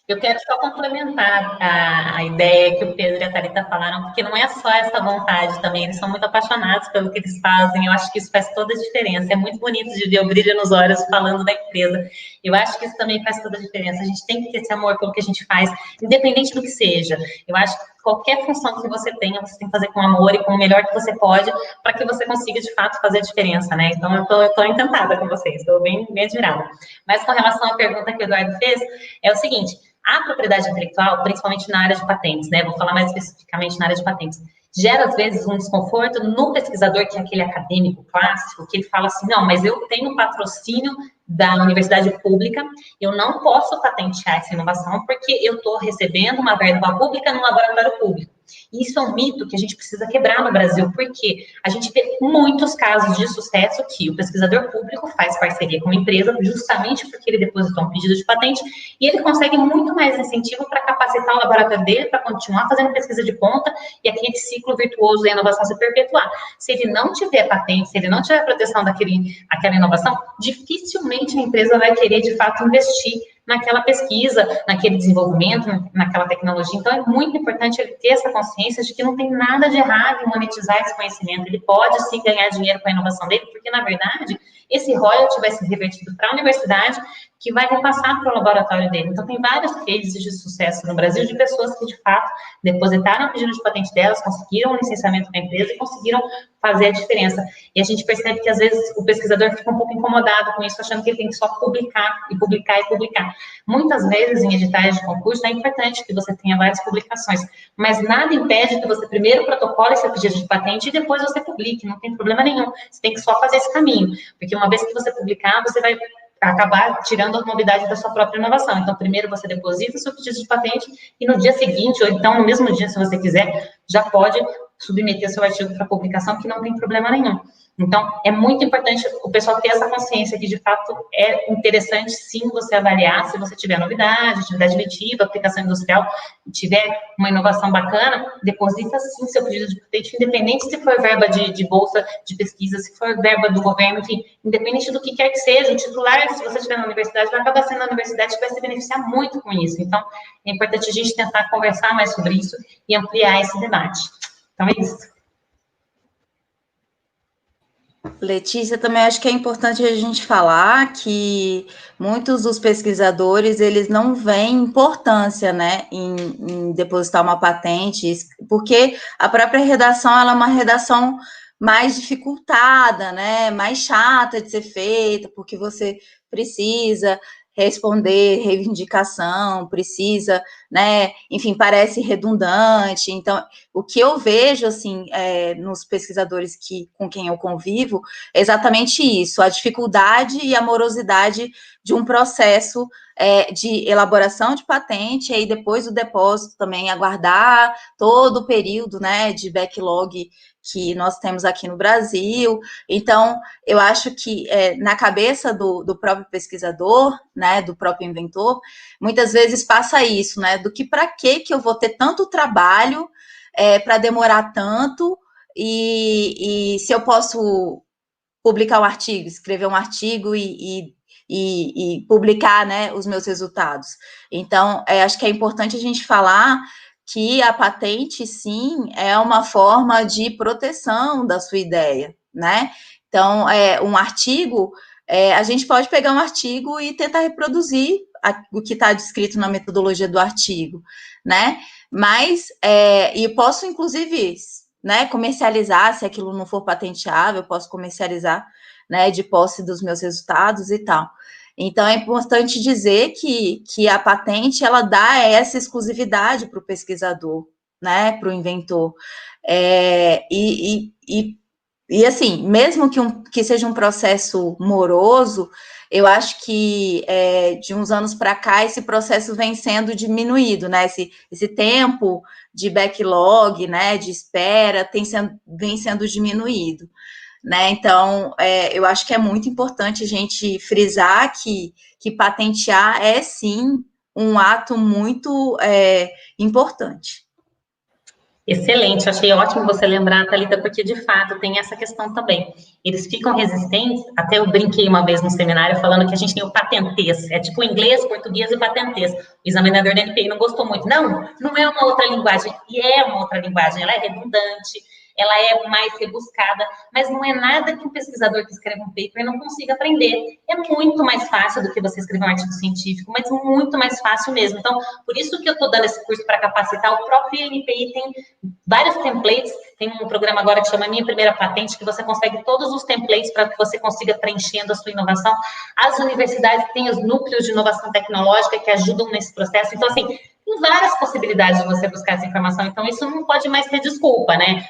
Eu quero só complementar a ideia que o Pedro e a Thalita falaram, porque não é só essa vontade também, eles são muito apaixonados pelo que eles fazem, eu acho que isso faz toda a diferença, é muito bonito de ver o brilho nos olhos falando da empresa, eu acho que isso também faz toda a diferença, a gente tem que ter esse amor pelo que a gente faz, independente do que seja, eu acho que qualquer função que você tenha, você tem que fazer com amor e com o melhor que você pode, para que você consiga, de fato, fazer a diferença, né? Então, eu estou encantada com vocês, estou bem admirada. Mas, com relação à pergunta que o Eduardo fez, é o seguinte, a propriedade intelectual, principalmente na área de patentes, né? Vou falar mais especificamente na área de patentes, gera, às vezes, um desconforto no pesquisador, que é aquele acadêmico clássico, que ele fala assim, não, mas eu tenho patrocínio da universidade pública, eu não posso patentear essa inovação porque eu estou recebendo uma verba pública num laboratório público. E isso é um mito que a gente precisa quebrar no Brasil, porque a gente vê muitos casos de sucesso que o pesquisador público faz parceria com a empresa, justamente porque ele depositou um pedido de patente, e ele consegue muito mais incentivo para capacitar o laboratório dele, para continuar fazendo pesquisa de ponta, e aquele ciclo virtuoso da inovação se perpetuar. Se ele não tiver patente, se ele não tiver proteção daquela inovação, dificilmente a empresa vai querer, de fato, investir naquela pesquisa, naquele desenvolvimento, naquela tecnologia. Então, é muito importante ele ter essa consciência de que não tem nada de errado em monetizar esse conhecimento. Ele pode, sim, ganhar dinheiro com a inovação dele, porque, na verdade, esse royalty vai ser revertido para a universidade, que vai repassar para o laboratório dele. Então, tem vários cases de sucesso no Brasil de pessoas que, de fato, depositaram a pedido de patente delas, conseguiram o licenciamento da empresa e conseguiram fazer a diferença. E a gente percebe que, às vezes, o pesquisador fica um pouco incomodado com isso, achando que ele tem que só publicar, e publicar, e publicar. Muitas vezes, em editais de concurso, é importante que você tenha várias publicações, mas nada impede que você primeiro protocole seu pedido de patente e depois você publique, não tem problema nenhum. Você tem que só fazer esse caminho, porque uma vez que você publicar, você vai acabar tirando a novidade da sua própria inovação. Então, primeiro você deposita o seu pedido de patente e no dia seguinte, ou então no mesmo dia, se você quiser, já pode submeter seu artigo para publicação, que não tem problema nenhum. Então, é muito importante o pessoal ter essa consciência que, de fato, é interessante, sim, você avaliar se você tiver novidade, atividade letiva, aplicação industrial, tiver uma inovação bacana, deposita, sim, seu pedido de patente, independente se for verba de bolsa de pesquisa, se for verba do governo, enfim, independente do que quer que seja, o titular, se você estiver na universidade, vai acabar sendo a universidade que vai se beneficiar muito com isso. Então, é importante a gente tentar conversar mais sobre isso e ampliar esse debate. Então, é isso. Letícia, também acho que é importante a gente falar que muitos dos pesquisadores, eles não veem importância, né, em depositar uma patente, porque a própria redação, ela é uma redação mais dificultada, né, mais chata de ser feita, porque você precisa responder reivindicação, precisa, né, enfim, parece redundante. Então, o que eu vejo, assim, nos pesquisadores com quem eu convivo, é exatamente isso, a dificuldade e a morosidade de um processo de elaboração de patente, e aí depois o depósito também, aguardar todo o período, né, de backlog que nós temos aqui no Brasil. Então, eu acho que na cabeça do próprio pesquisador, né, do próprio inventor, muitas vezes passa isso, né, do que para que eu vou ter tanto trabalho para demorar tanto, e se eu posso publicar um artigo, escrever um artigo e publicar, né, os meus resultados. Então, acho que é importante a gente falar que a patente, sim, é uma forma de proteção da sua ideia, né? Então, um artigo, a gente pode pegar um artigo e tentar reproduzir o que está descrito na metodologia do artigo, né? Mas, e posso, inclusive, né, comercializar, se aquilo não for patenteável, eu posso comercializar, né, de posse dos meus resultados e tal. Então, é importante dizer que a patente, ela dá essa exclusividade para o pesquisador, né, para o inventor. E assim, mesmo que seja um processo moroso, eu acho que de uns anos para cá, esse processo vem sendo diminuído, né, esse tempo de backlog, né, de espera, vem sendo diminuído. Né? Então, eu acho que é muito importante a gente frisar que patentear é, sim, um ato muito importante. Excelente, achei ótimo você lembrar, Thalita, porque, de fato, tem essa questão também. Eles ficam resistentes, até eu brinquei uma vez no seminário falando que a gente tem o patentês, é tipo inglês, português e patentês. O examinador da NPI não gostou muito. Não é uma outra linguagem, e é uma outra linguagem, ela é redundante, ela é mais rebuscada, mas não é nada que um pesquisador que escreve um paper não consiga aprender. É muito mais fácil do que você escrever um artigo científico, mas muito mais fácil mesmo. Então, por isso que eu estou dando esse curso para capacitar. O próprio INPI tem vários templates, tem um programa agora que chama Minha Primeira Patente, que você consegue todos os templates para que você consiga preenchendo a sua inovação. As universidades têm os núcleos de inovação tecnológica que ajudam nesse processo. Então, assim, tem várias possibilidades de você buscar essa informação, então isso não pode mais ter desculpa, né?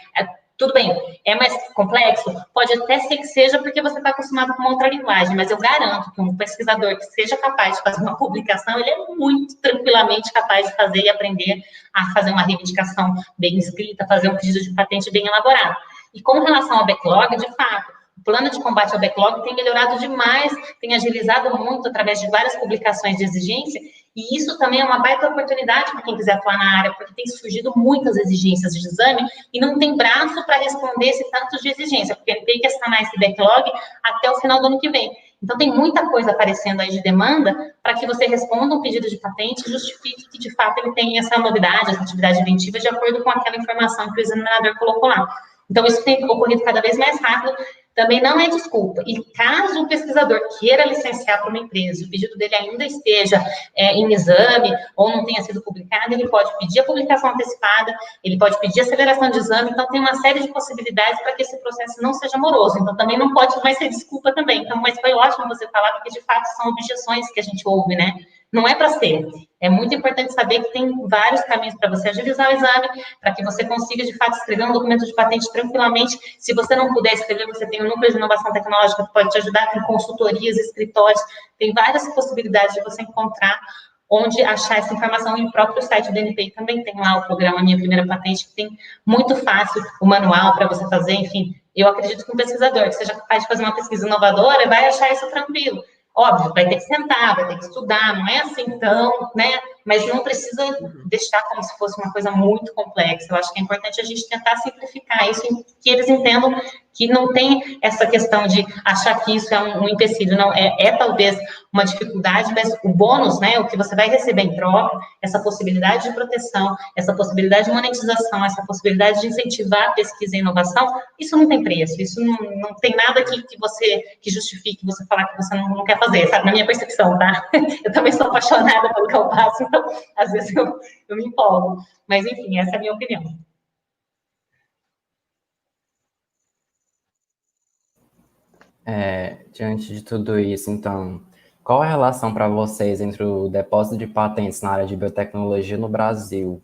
Tudo bem, é mais complexo? Pode até ser que seja porque você está acostumado com uma outra linguagem, mas eu garanto que um pesquisador que seja capaz de fazer uma publicação, ele é muito tranquilamente capaz de fazer e aprender a fazer uma reivindicação bem escrita, fazer um pedido de patente bem elaborado. E com relação ao backlog, de fato, o plano de combate ao backlog tem melhorado demais, tem agilizado muito através de várias publicações de exigência, e isso também é uma baita oportunidade para quem quiser atuar na área, porque tem surgido muitas exigências de exame e não tem braço para responder esse tanto de exigência, porque tem que assinar esse backlog até o final do ano que vem. Então, tem muita coisa aparecendo aí de demanda para que você responda um pedido de patente e justifique que, de fato, ele tem essa novidade, essa atividade inventiva, de acordo com aquela informação que o examinador colocou lá. Então, isso tem ocorrido cada vez mais rápido, também não é desculpa. E caso o pesquisador queira licenciar para uma empresa e o pedido dele ainda esteja em exame ou não tenha sido publicado, ele pode pedir a publicação antecipada, ele pode pedir aceleração de exame, então tem uma série de possibilidades para que esse processo não seja moroso. Então, também não pode mais ser desculpa também. Então, mas foi ótimo você falar, porque, de fato, são objeções que a gente ouve, né? Não é para ser. É muito importante saber que tem vários caminhos para você agilizar o exame, para que você consiga, de fato, escrever um documento de patente tranquilamente. Se você não puder escrever, você tem o Núcleo de Inovação Tecnológica que pode te ajudar, tem consultorias, escritórios, tem várias possibilidades de você encontrar onde achar essa informação. E o próprio site do NPI também tem lá o programa Minha Primeira Patente, que tem muito fácil o manual para você fazer, enfim. Eu acredito que um pesquisador que seja capaz de fazer uma pesquisa inovadora vai achar isso tranquilo. Óbvio, vai ter que sentar, vai ter que estudar, não é assim tão, né? Mas não precisa deixar como se fosse uma coisa muito complexa. Eu acho que é importante a gente tentar simplificar isso, que eles entendam que não tem essa questão de achar que isso é um empecilho, não, talvez uma dificuldade, mas o bônus, né, o que você vai receber em troca, essa possibilidade de proteção, essa possibilidade de monetização, essa possibilidade de incentivar a pesquisa e inovação, isso não tem preço, isso não tem nada que justifique você falar que você não quer fazer, sabe, na minha percepção, tá? Eu também sou apaixonada pelo que eu faço, então, às vezes eu me empolgo, mas enfim, essa é a minha opinião. Diante de tudo isso, então, qual a relação para vocês entre o depósito de patentes na área de biotecnologia no Brasil,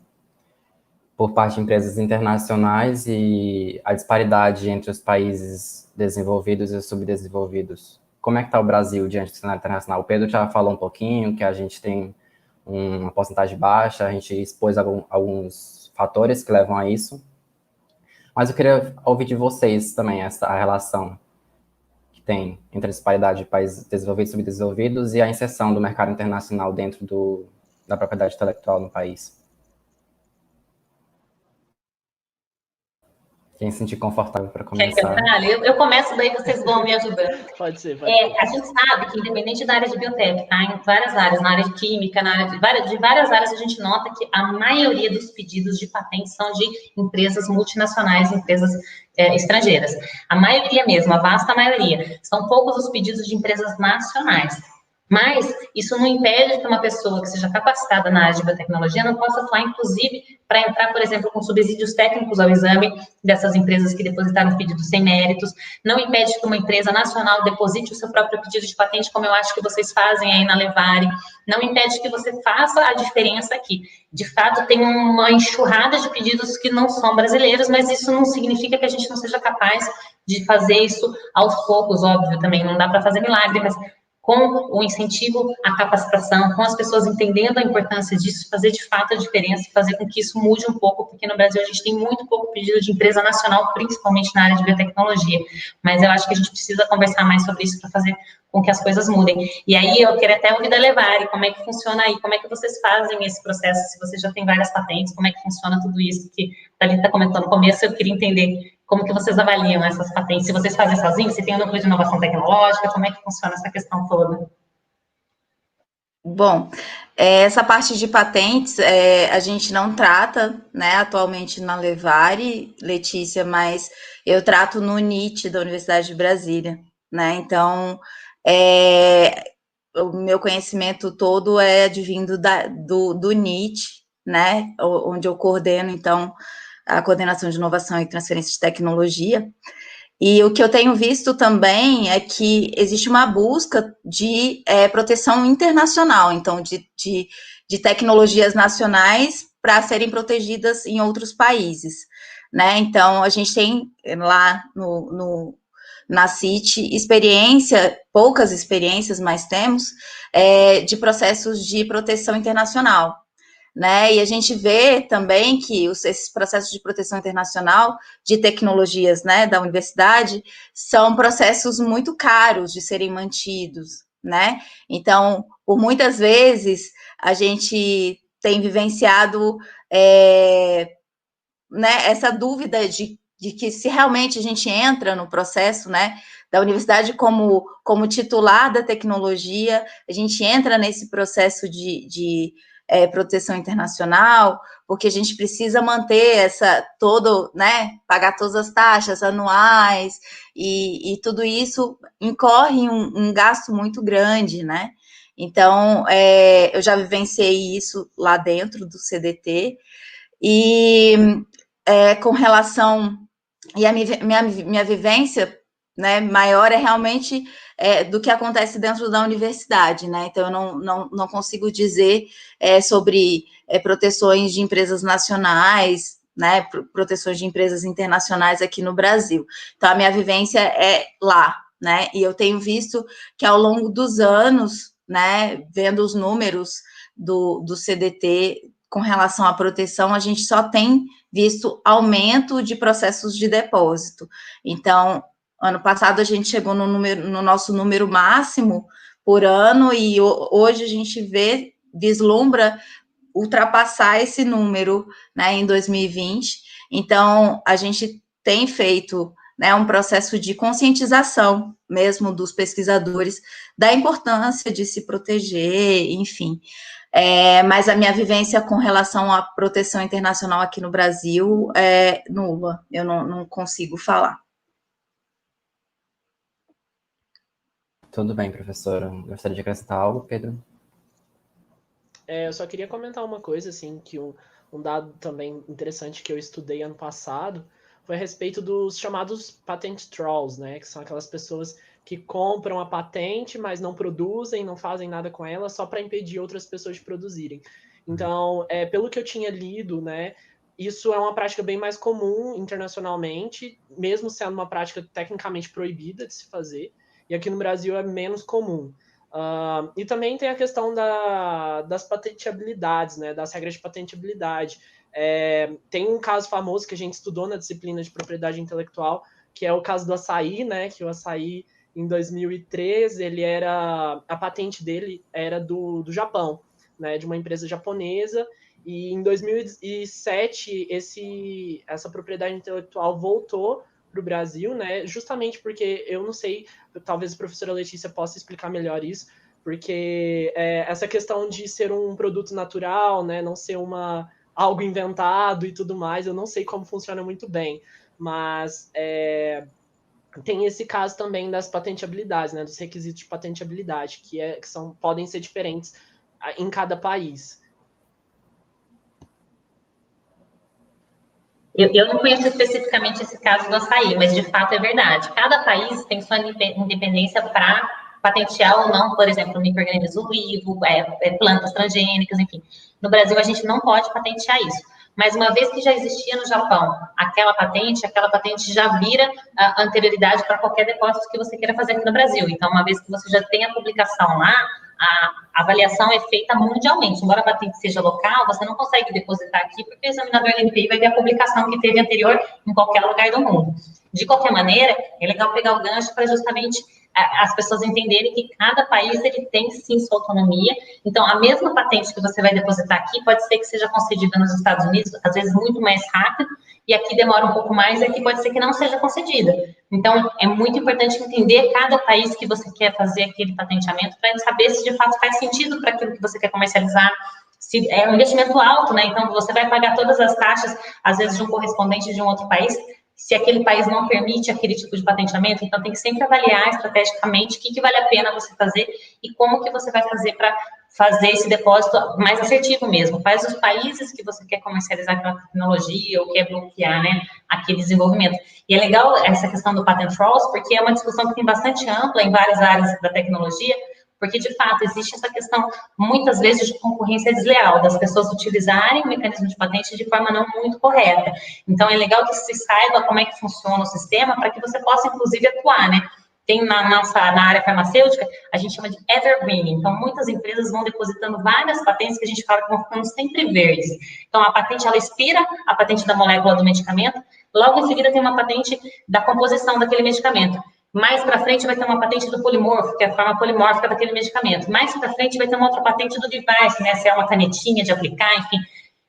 por parte de empresas internacionais, e a disparidade entre os países desenvolvidos e subdesenvolvidos? Como é que está o Brasil diante do cenário internacional? O Pedro já falou um pouquinho que a gente tem uma porcentagem baixa, a gente expôs alguns fatores que levam a isso, mas eu queria ouvir de vocês também a relação que tem entre a disparidade de países desenvolvidos e subdesenvolvidos e a inserção do mercado internacional dentro da propriedade intelectual no país. Quem se sentir confortável para começar. Eu começo, daí vocês vão me ajudando. Pode ser. A gente sabe que, independente da área de biotech, tá? Em várias áreas, na área de química, na área de várias áreas, a gente nota que a maioria dos pedidos de patentes são de empresas multinacionais, empresas estrangeiras. A maioria mesmo, a vasta maioria. São poucos os pedidos de empresas nacionais. Mas isso não impede que uma pessoa que seja capacitada na área de biotecnologia não possa atuar, inclusive, para entrar, por exemplo, com subsídios técnicos ao exame dessas empresas que depositaram pedidos sem méritos. Não impede que uma empresa nacional deposite o seu próprio pedido de patente, como eu acho que vocês fazem aí na Levare. Não impede que você faça a diferença aqui. De fato, tem uma enxurrada de pedidos que não são brasileiros, mas isso não significa que a gente não seja capaz de fazer isso aos poucos, óbvio, também não dá para fazer milagre, mas com o incentivo à capacitação, com as pessoas entendendo a importância disso, fazer de fato a diferença e fazer com que isso mude um pouco, porque no Brasil a gente tem muito pouco pedido de empresa nacional, principalmente na área de biotecnologia, mas eu acho que a gente precisa conversar mais sobre isso para fazer com que as coisas mudem. E aí eu quero até ouvir da Levare, como é que funciona aí, como é que vocês fazem esse processo, se vocês já têm várias patentes, como é que funciona tudo isso que a Thalita comentou no começo, eu queria entender como que vocês avaliam essas patentes, se vocês fazem sozinhos, se tem um núcleo de inovação tecnológica, como é que funciona essa questão toda? Bom, essa parte de patentes a gente não trata, né, atualmente na Levare, Letícia, mas eu trato no NIT da Universidade de Brasília, né, então o meu conhecimento todo é advindo do NIT, né, onde eu coordeno, então, a coordenação de inovação e transferência de tecnologia. E o que eu tenho visto também é que existe uma busca de proteção internacional, então, de tecnologias nacionais para serem protegidas em outros países, né? Então, a gente tem lá na CIT poucas experiências, mas temos, de processos de proteção internacional, né? E a gente vê também que esses processos de proteção internacional de tecnologias, né, da universidade são processos muito caros de serem mantidos, né? Então, por muitas vezes, a gente tem vivenciado né, essa dúvida de de que se realmente a gente entra no processo, né, da universidade como titular da tecnologia, a gente entra nesse processo de proteção internacional, porque a gente precisa manter né, pagar todas as taxas anuais, e tudo isso incorre um gasto muito grande, né? Então, eu já vivenciei isso lá dentro do CDT, e com relação... E a minha vivência, né, maior é realmente do que acontece dentro da universidade, né? Então, eu não consigo dizer sobre proteções de empresas nacionais, né, proteções de empresas internacionais aqui no Brasil. Então, a minha vivência é lá, né? E eu tenho visto que ao longo dos anos, né, vendo os números do CDT com relação à proteção, a gente só tem visto aumento de processos de depósito. Então, ano passado a gente chegou no nosso número máximo por ano, e hoje a gente vislumbra ultrapassar esse número, né, em 2020. Então, a gente tem feito, né, um processo de conscientização mesmo dos pesquisadores da importância de se proteger, enfim. Mas a minha vivência com relação à proteção internacional aqui no Brasil é nula, eu não consigo falar. Tudo bem, professora. Gostaria de acrescentar algo, Pedro? Eu só queria comentar uma coisa, assim, que um dado também interessante que eu estudei ano passado foi a respeito dos chamados patent trolls, né? Que são aquelas pessoas que compram a patente, mas não produzem, não fazem nada com ela, só para impedir outras pessoas de produzirem. Então, pelo que eu tinha lido, né, isso é uma prática bem mais comum internacionalmente, mesmo sendo uma prática tecnicamente proibida de se fazer, e aqui no Brasil é menos comum. E também tem a questão das patenteabilidades, né, das regras de patenteabilidade. Tem um caso famoso que a gente estudou na disciplina de propriedade intelectual, que é o caso do açaí, né, que o açaí, em 2013, a patente dele era do Japão, né, de uma empresa japonesa, e em 2007 essa propriedade intelectual voltou para o Brasil, né, justamente porque, eu não sei, talvez a professora Letícia possa explicar melhor isso, porque essa questão de ser um produto natural, né, não ser algo inventado e tudo mais, eu não sei como funciona muito bem, mas tem esse caso também das patenteabilidades, né, dos requisitos de patenteabilidade, que podem ser diferentes em cada país. Eu não conheço especificamente esse caso do açaí, mas de fato é verdade. Cada país tem sua independência para patentear ou não, por exemplo, micro-organismo vivo, plantas transgênicas, enfim. No Brasil, a gente não pode patentear isso. Mas uma vez que já existia no Japão aquela patente já vira a anterioridade para qualquer depósito que você queira fazer aqui no Brasil. Então, uma vez que você já tem a publicação lá, a avaliação é feita mundialmente. Embora a patente seja local, você não consegue depositar aqui, porque o examinador LNPI vai ver a publicação que teve anterior em qualquer lugar do mundo. De qualquer maneira, é legal pegar o gancho para justamente as pessoas entenderem que cada país ele tem sim sua autonomia. Então, a mesma patente que você vai depositar aqui pode ser que seja concedida nos Estados Unidos, às vezes muito mais rápido, e aqui demora um pouco mais, e aqui pode ser que não seja concedida. Então, é muito importante entender cada país que você quer fazer aquele patenteamento para saber se de fato faz sentido para aquilo que você quer comercializar. Se é um investimento alto, né? Então, você vai pagar todas as taxas, às vezes, de um correspondente de um outro país, se aquele país não permite aquele tipo de patenteamento. Então, tem que sempre avaliar estrategicamente o que vale a pena você fazer e como que você vai fazer para fazer esse depósito mais assertivo mesmo. Quais os países que você quer comercializar aquela tecnologia ou quer bloquear, né, aquele desenvolvimento. E é legal essa questão do patent trolls, porque é uma discussão que tem bastante ampla em várias áreas da tecnologia, porque, de fato, existe essa questão, muitas vezes, de concorrência desleal, das pessoas utilizarem o mecanismo de patente de forma não muito correta. Então, é legal que se saiba como é que funciona o sistema, para que você possa, inclusive, atuar, né? Tem na área farmacêutica, a gente chama de evergreen. Então, muitas empresas vão depositando várias patentes que a gente fala que vão ficando sempre verdes. Então, a patente, ela expira, a patente da molécula do medicamento, logo em seguida tem uma patente da composição daquele medicamento. Mais para frente vai ter uma patente do polimorfo, que é a forma polimórfica daquele medicamento. Mais para frente vai ter uma outra patente do device, né? Se é uma canetinha de aplicar, enfim.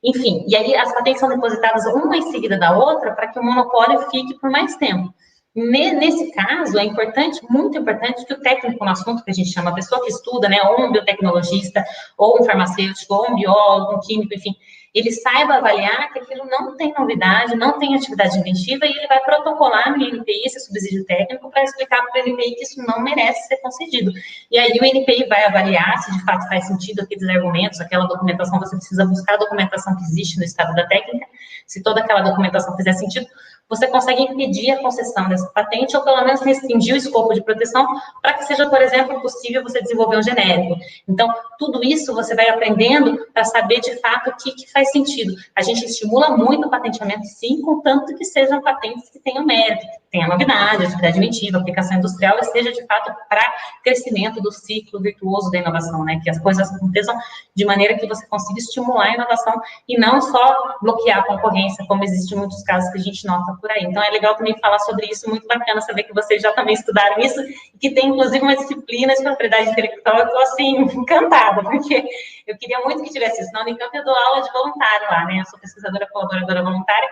Enfim, e aí as patentes são depositadas uma em seguida da outra para que o monopólio fique por mais tempo. Nesse caso, é importante, muito importante, que o técnico no assunto, que a gente chama, a pessoa que estuda, né, ou um biotecnologista, ou um farmacêutico, ou um biólogo, um químico, enfim, ele saiba avaliar que aquilo não tem novidade, não tem atividade inventiva, e ele vai protocolar no INPI esse subsídio técnico para explicar para o INPI que isso não merece ser concedido. E aí o INPI vai avaliar se de fato faz sentido aqueles argumentos, aquela documentação, você precisa buscar a documentação que existe no estado da técnica, se toda aquela documentação fizer sentido, você consegue impedir a concessão dessa patente ou, pelo menos, restringir o escopo de proteção para que seja, por exemplo, possível você desenvolver um genérico. Então, tudo isso você vai aprendendo para saber, de fato, o que faz sentido. A gente estimula muito o patenteamento, sim, contanto que sejam patentes que tenham mérito, que tenham novidade, atividade inventiva, aplicação industrial, e seja, de fato, para crescimento do ciclo virtuoso da inovação, né? Que as coisas aconteçam de maneira que você consiga estimular a inovação e não só bloquear a concorrência, como existe em muitos casos que a gente nota por aí. Então, é legal também falar sobre isso, muito bacana saber que vocês já também estudaram isso, e que tem, inclusive, uma disciplina de propriedade intelectual. Eu estou, assim, encantada, porque eu queria muito que tivesse isso. Na Unicamp, eu dou aula de voluntário lá, né? Eu sou pesquisadora colaboradora voluntária,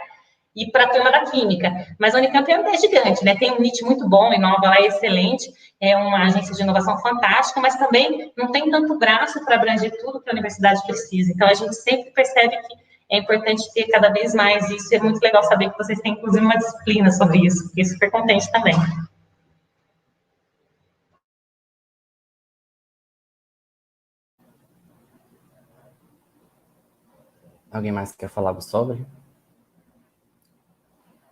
e para a turma da Química. Mas a Unicamp é gigante, né? Tem um NIT muito bom, Inova lá é excelente, é uma agência de inovação fantástica, mas também não tem tanto braço para abranger tudo que a universidade precisa. Então, a gente sempre percebe que é importante ter cada vez mais isso, e é muito legal saber que vocês têm, inclusive, uma disciplina sobre isso. Fiquei super contente também. Alguém mais quer falar sobre?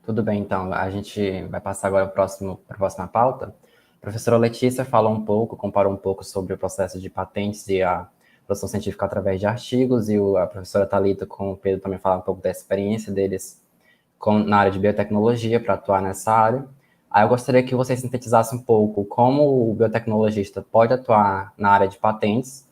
Tudo bem, então, a gente vai passar agora para a próxima pauta. A professora Letícia falou um pouco, comparou um pouco sobre o processo de patentes e a produção científica através de artigos, e a professora Thalita com o Pedro também falaram um pouco da experiência deles na área de biotecnologia, para atuar nessa área. Aí eu gostaria que você sintetizasse um pouco como o biotecnologista pode atuar na área de patentes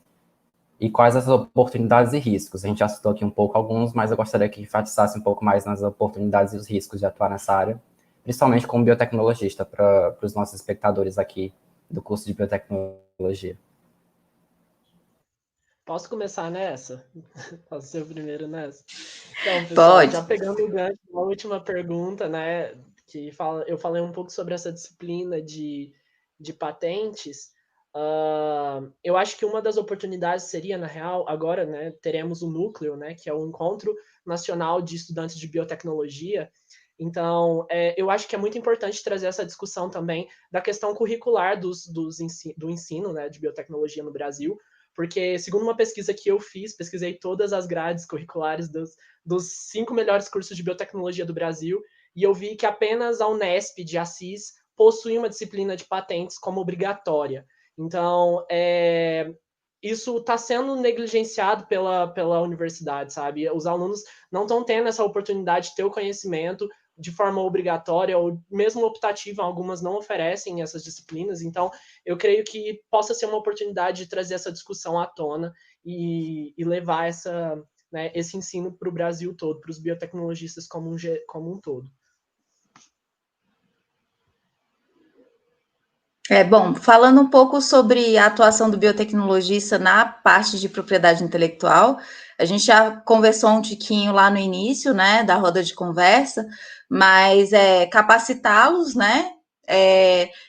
e quais as oportunidades e riscos. A gente já citou aqui um pouco alguns, mas eu gostaria que enfatizasse um pouco mais nas oportunidades e os riscos de atuar nessa área, principalmente como biotecnologista, para os nossos espectadores aqui do curso de biotecnologia. Posso começar nessa? Posso ser o primeiro nessa? Então, pessoal, Pode. já pegando o gancho, uma última pergunta, né? Eu falei um pouco sobre essa disciplina de patentes. Eu acho que uma das oportunidades seria, na real, agora, né, teremos o Núcleo, né, que é o Encontro Nacional de Estudantes de Biotecnologia. Então, eu acho que é muito importante trazer essa discussão também da questão curricular do ensino, né, de biotecnologia no Brasil, porque, segundo uma pesquisa que eu fiz, pesquisei todas as grades curriculares dos 5 melhores cursos de biotecnologia do Brasil, e eu vi que apenas a Unesp de Assis possui uma disciplina de patentes como obrigatória. Então, isso está sendo negligenciado pela universidade, sabe? Os alunos não estão tendo essa oportunidade de ter o conhecimento de forma obrigatória ou mesmo optativa, algumas não oferecem essas disciplinas. Então, eu creio que possa ser uma oportunidade de trazer essa discussão à tona e levar esse ensino para o Brasil todo, para os biotecnologistas como um todo. Bom, falando um pouco sobre a atuação do biotecnologista na parte de propriedade intelectual, a gente já conversou um tiquinho lá no início, né, da roda de conversa, mas capacitá-los, né,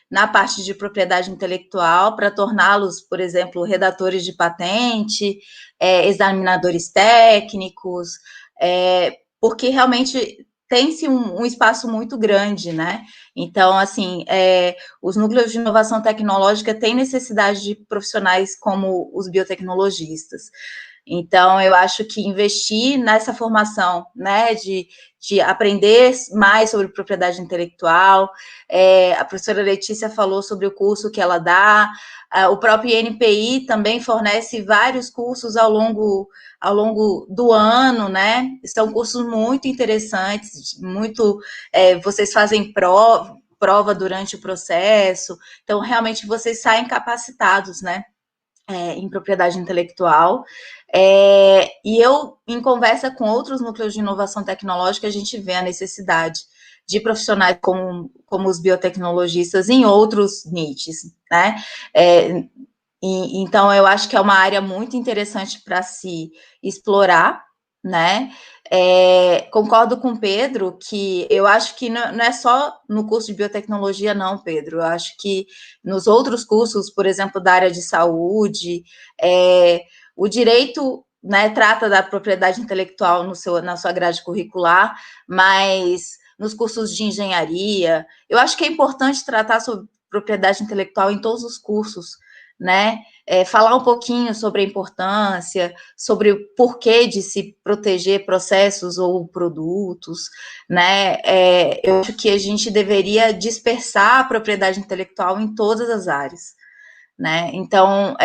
na parte de propriedade intelectual para torná-los, por exemplo, redatores de patente, examinadores técnicos, porque realmente tem-se um espaço muito grande, né? Então, assim, os núcleos de inovação tecnológica têm necessidade de profissionais como os biotecnologistas. Então, eu acho que investir nessa formação, né, de aprender mais sobre propriedade intelectual, a professora Letícia falou sobre o curso que ela dá, o próprio INPI também fornece vários cursos ao longo do ano, né? São cursos muito interessantes, vocês fazem prova durante o processo, então realmente vocês saem capacitados, né? Em propriedade intelectual. E eu, em conversa com outros núcleos de inovação tecnológica, a gente vê a necessidade de profissionais como os biotecnologistas em outros nichos, né? Então, eu acho que é uma área muito interessante para se explorar, né? Concordo com o Pedro que eu acho que não é só no curso de biotecnologia, não, Pedro. Eu acho que nos outros cursos, por exemplo, da área de saúde, o direito, né, trata da propriedade intelectual na sua grade curricular, mas nos cursos de engenharia, eu acho que é importante tratar sobre propriedade intelectual em todos os cursos, né? Falar um pouquinho sobre a importância, sobre o porquê de se proteger processos ou produtos, né? Eu acho que a gente deveria dispersar a propriedade intelectual em todas as áreas, né? Então,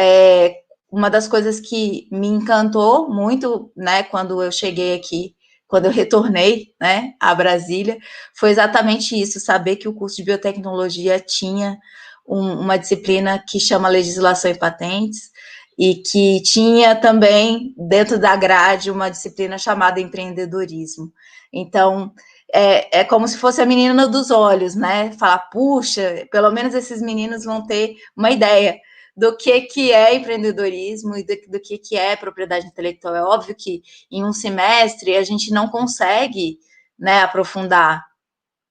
uma das coisas que me encantou muito, né, quando eu cheguei aqui, quando eu retornei, né, a Brasília, foi exatamente isso, saber que o curso de biotecnologia tinha uma disciplina que chama Legislação e Patentes, e que tinha também, dentro da grade, uma disciplina chamada Empreendedorismo. Então, é como se fosse a menina dos olhos, né? Falar, puxa, pelo menos esses meninos vão ter uma ideia do que é empreendedorismo e do que é propriedade intelectual. É óbvio que em um semestre a gente não consegue, né, aprofundar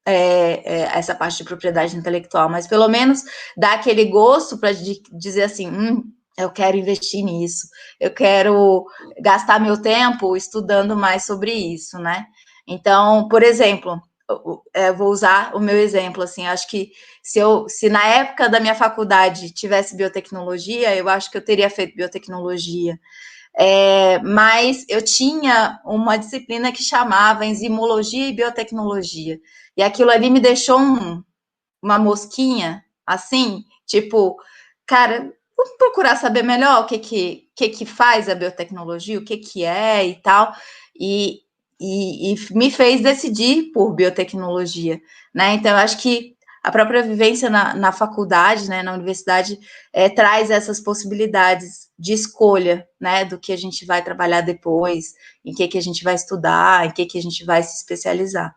essa parte de propriedade intelectual, mas pelo menos dá aquele gosto para dizer assim, eu quero investir nisso, eu quero gastar meu tempo estudando mais sobre isso, né? Então, por exemplo, eu vou usar o meu exemplo, assim, acho que se na época da minha faculdade tivesse biotecnologia, eu acho que eu teria feito biotecnologia, mas eu tinha uma disciplina que chamava enzimologia e biotecnologia, e aquilo ali me deixou uma mosquinha, assim, tipo, cara, vamos procurar saber melhor o que faz a biotecnologia, o que é e tal, e me fez decidir por biotecnologia, né? Então, eu acho que a própria vivência na faculdade, né, na universidade, traz essas possibilidades de escolha, né, do que a gente vai trabalhar depois, em que a gente vai estudar, em que a gente vai se especializar.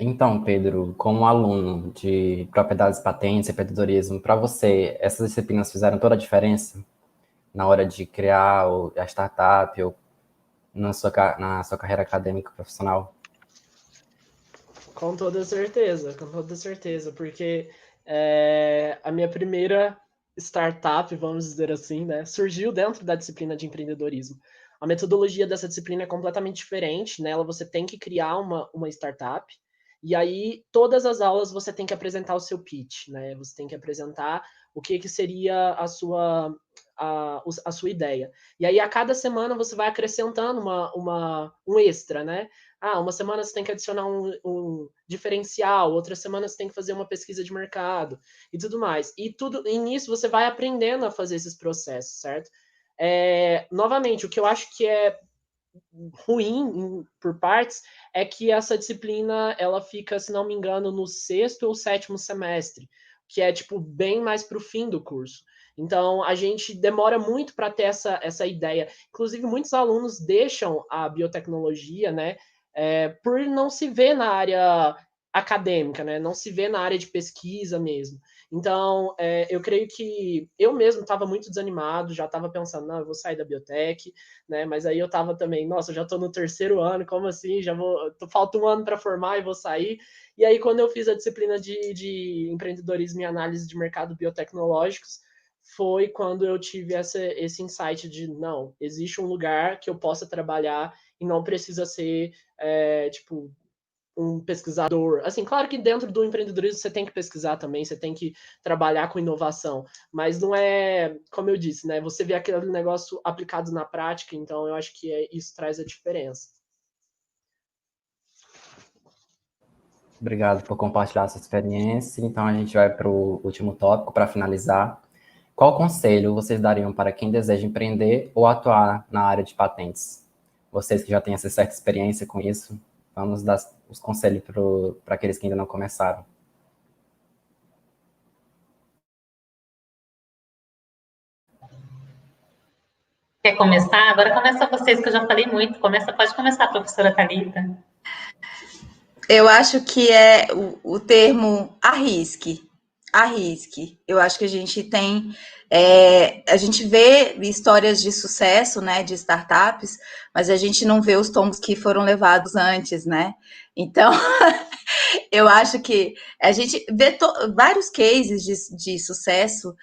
Então, Pedro, como aluno de propriedades patentes e empreendedorismo, para você, essas disciplinas fizeram toda a diferença na hora de criar a startup ou na sua carreira acadêmica profissional? Com toda certeza, porque a minha primeira startup, vamos dizer assim, né, surgiu dentro da disciplina de empreendedorismo. A metodologia dessa disciplina é completamente diferente, nela você tem que criar uma startup, e aí todas as aulas você tem que apresentar o seu pitch, né, você tem que apresentar o que seria a sua ideia. E aí a cada semana você vai acrescentando um extra, né, uma semana você tem que adicionar um diferencial, outra semana você tem que fazer uma pesquisa de mercado e tudo mais. E nisso você vai aprendendo a fazer esses processos, certo? Novamente, o que eu acho que é ruim por partes é que essa disciplina ela fica, se não me engano, no 6º ou 7º semestre, que é tipo bem mais para o fim do curso. Então a gente demora muito para ter essa ideia. Inclusive, muitos alunos deixam a biotecnologia, né? Por não se ver na área acadêmica, né? Não se vê na área de pesquisa mesmo. Então, eu creio que eu mesmo estava muito desanimado, já estava pensando, não, eu vou sair da biotech, né? Mas aí eu estava também, nossa, eu já estou no 3º ano, como assim? Falta um ano para formar e vou sair. E aí, quando eu fiz a disciplina de empreendedorismo e análise de mercado biotecnológicos, foi quando eu tive esse insight de, não, existe um lugar que eu possa trabalhar e não precisa ser, tipo, um pesquisador. Assim, claro que dentro do empreendedorismo você tem que pesquisar também, você tem que trabalhar com inovação, mas não é, como eu disse, né? Você vê aquele negócio aplicado na prática, então eu acho que isso traz a diferença. Obrigado por compartilhar sua experiência. Então, a gente vai para o último tópico, para finalizar. Qual conselho vocês dariam para quem deseja empreender ou atuar na área de patentes? Vocês que já têm essa certa experiência com isso, vamos dar os conselhos para aqueles que ainda não começaram. Quer começar? Agora começa vocês, que eu já falei muito. Pode começar, professora Thalita. Eu acho que é o termo arrisque. arrisque. Eu acho que a gente tem, a gente vê histórias de sucesso, né, de startups, mas a gente não vê os tombos que foram levados antes, né? Então, eu acho que a gente vê vários cases de sucesso,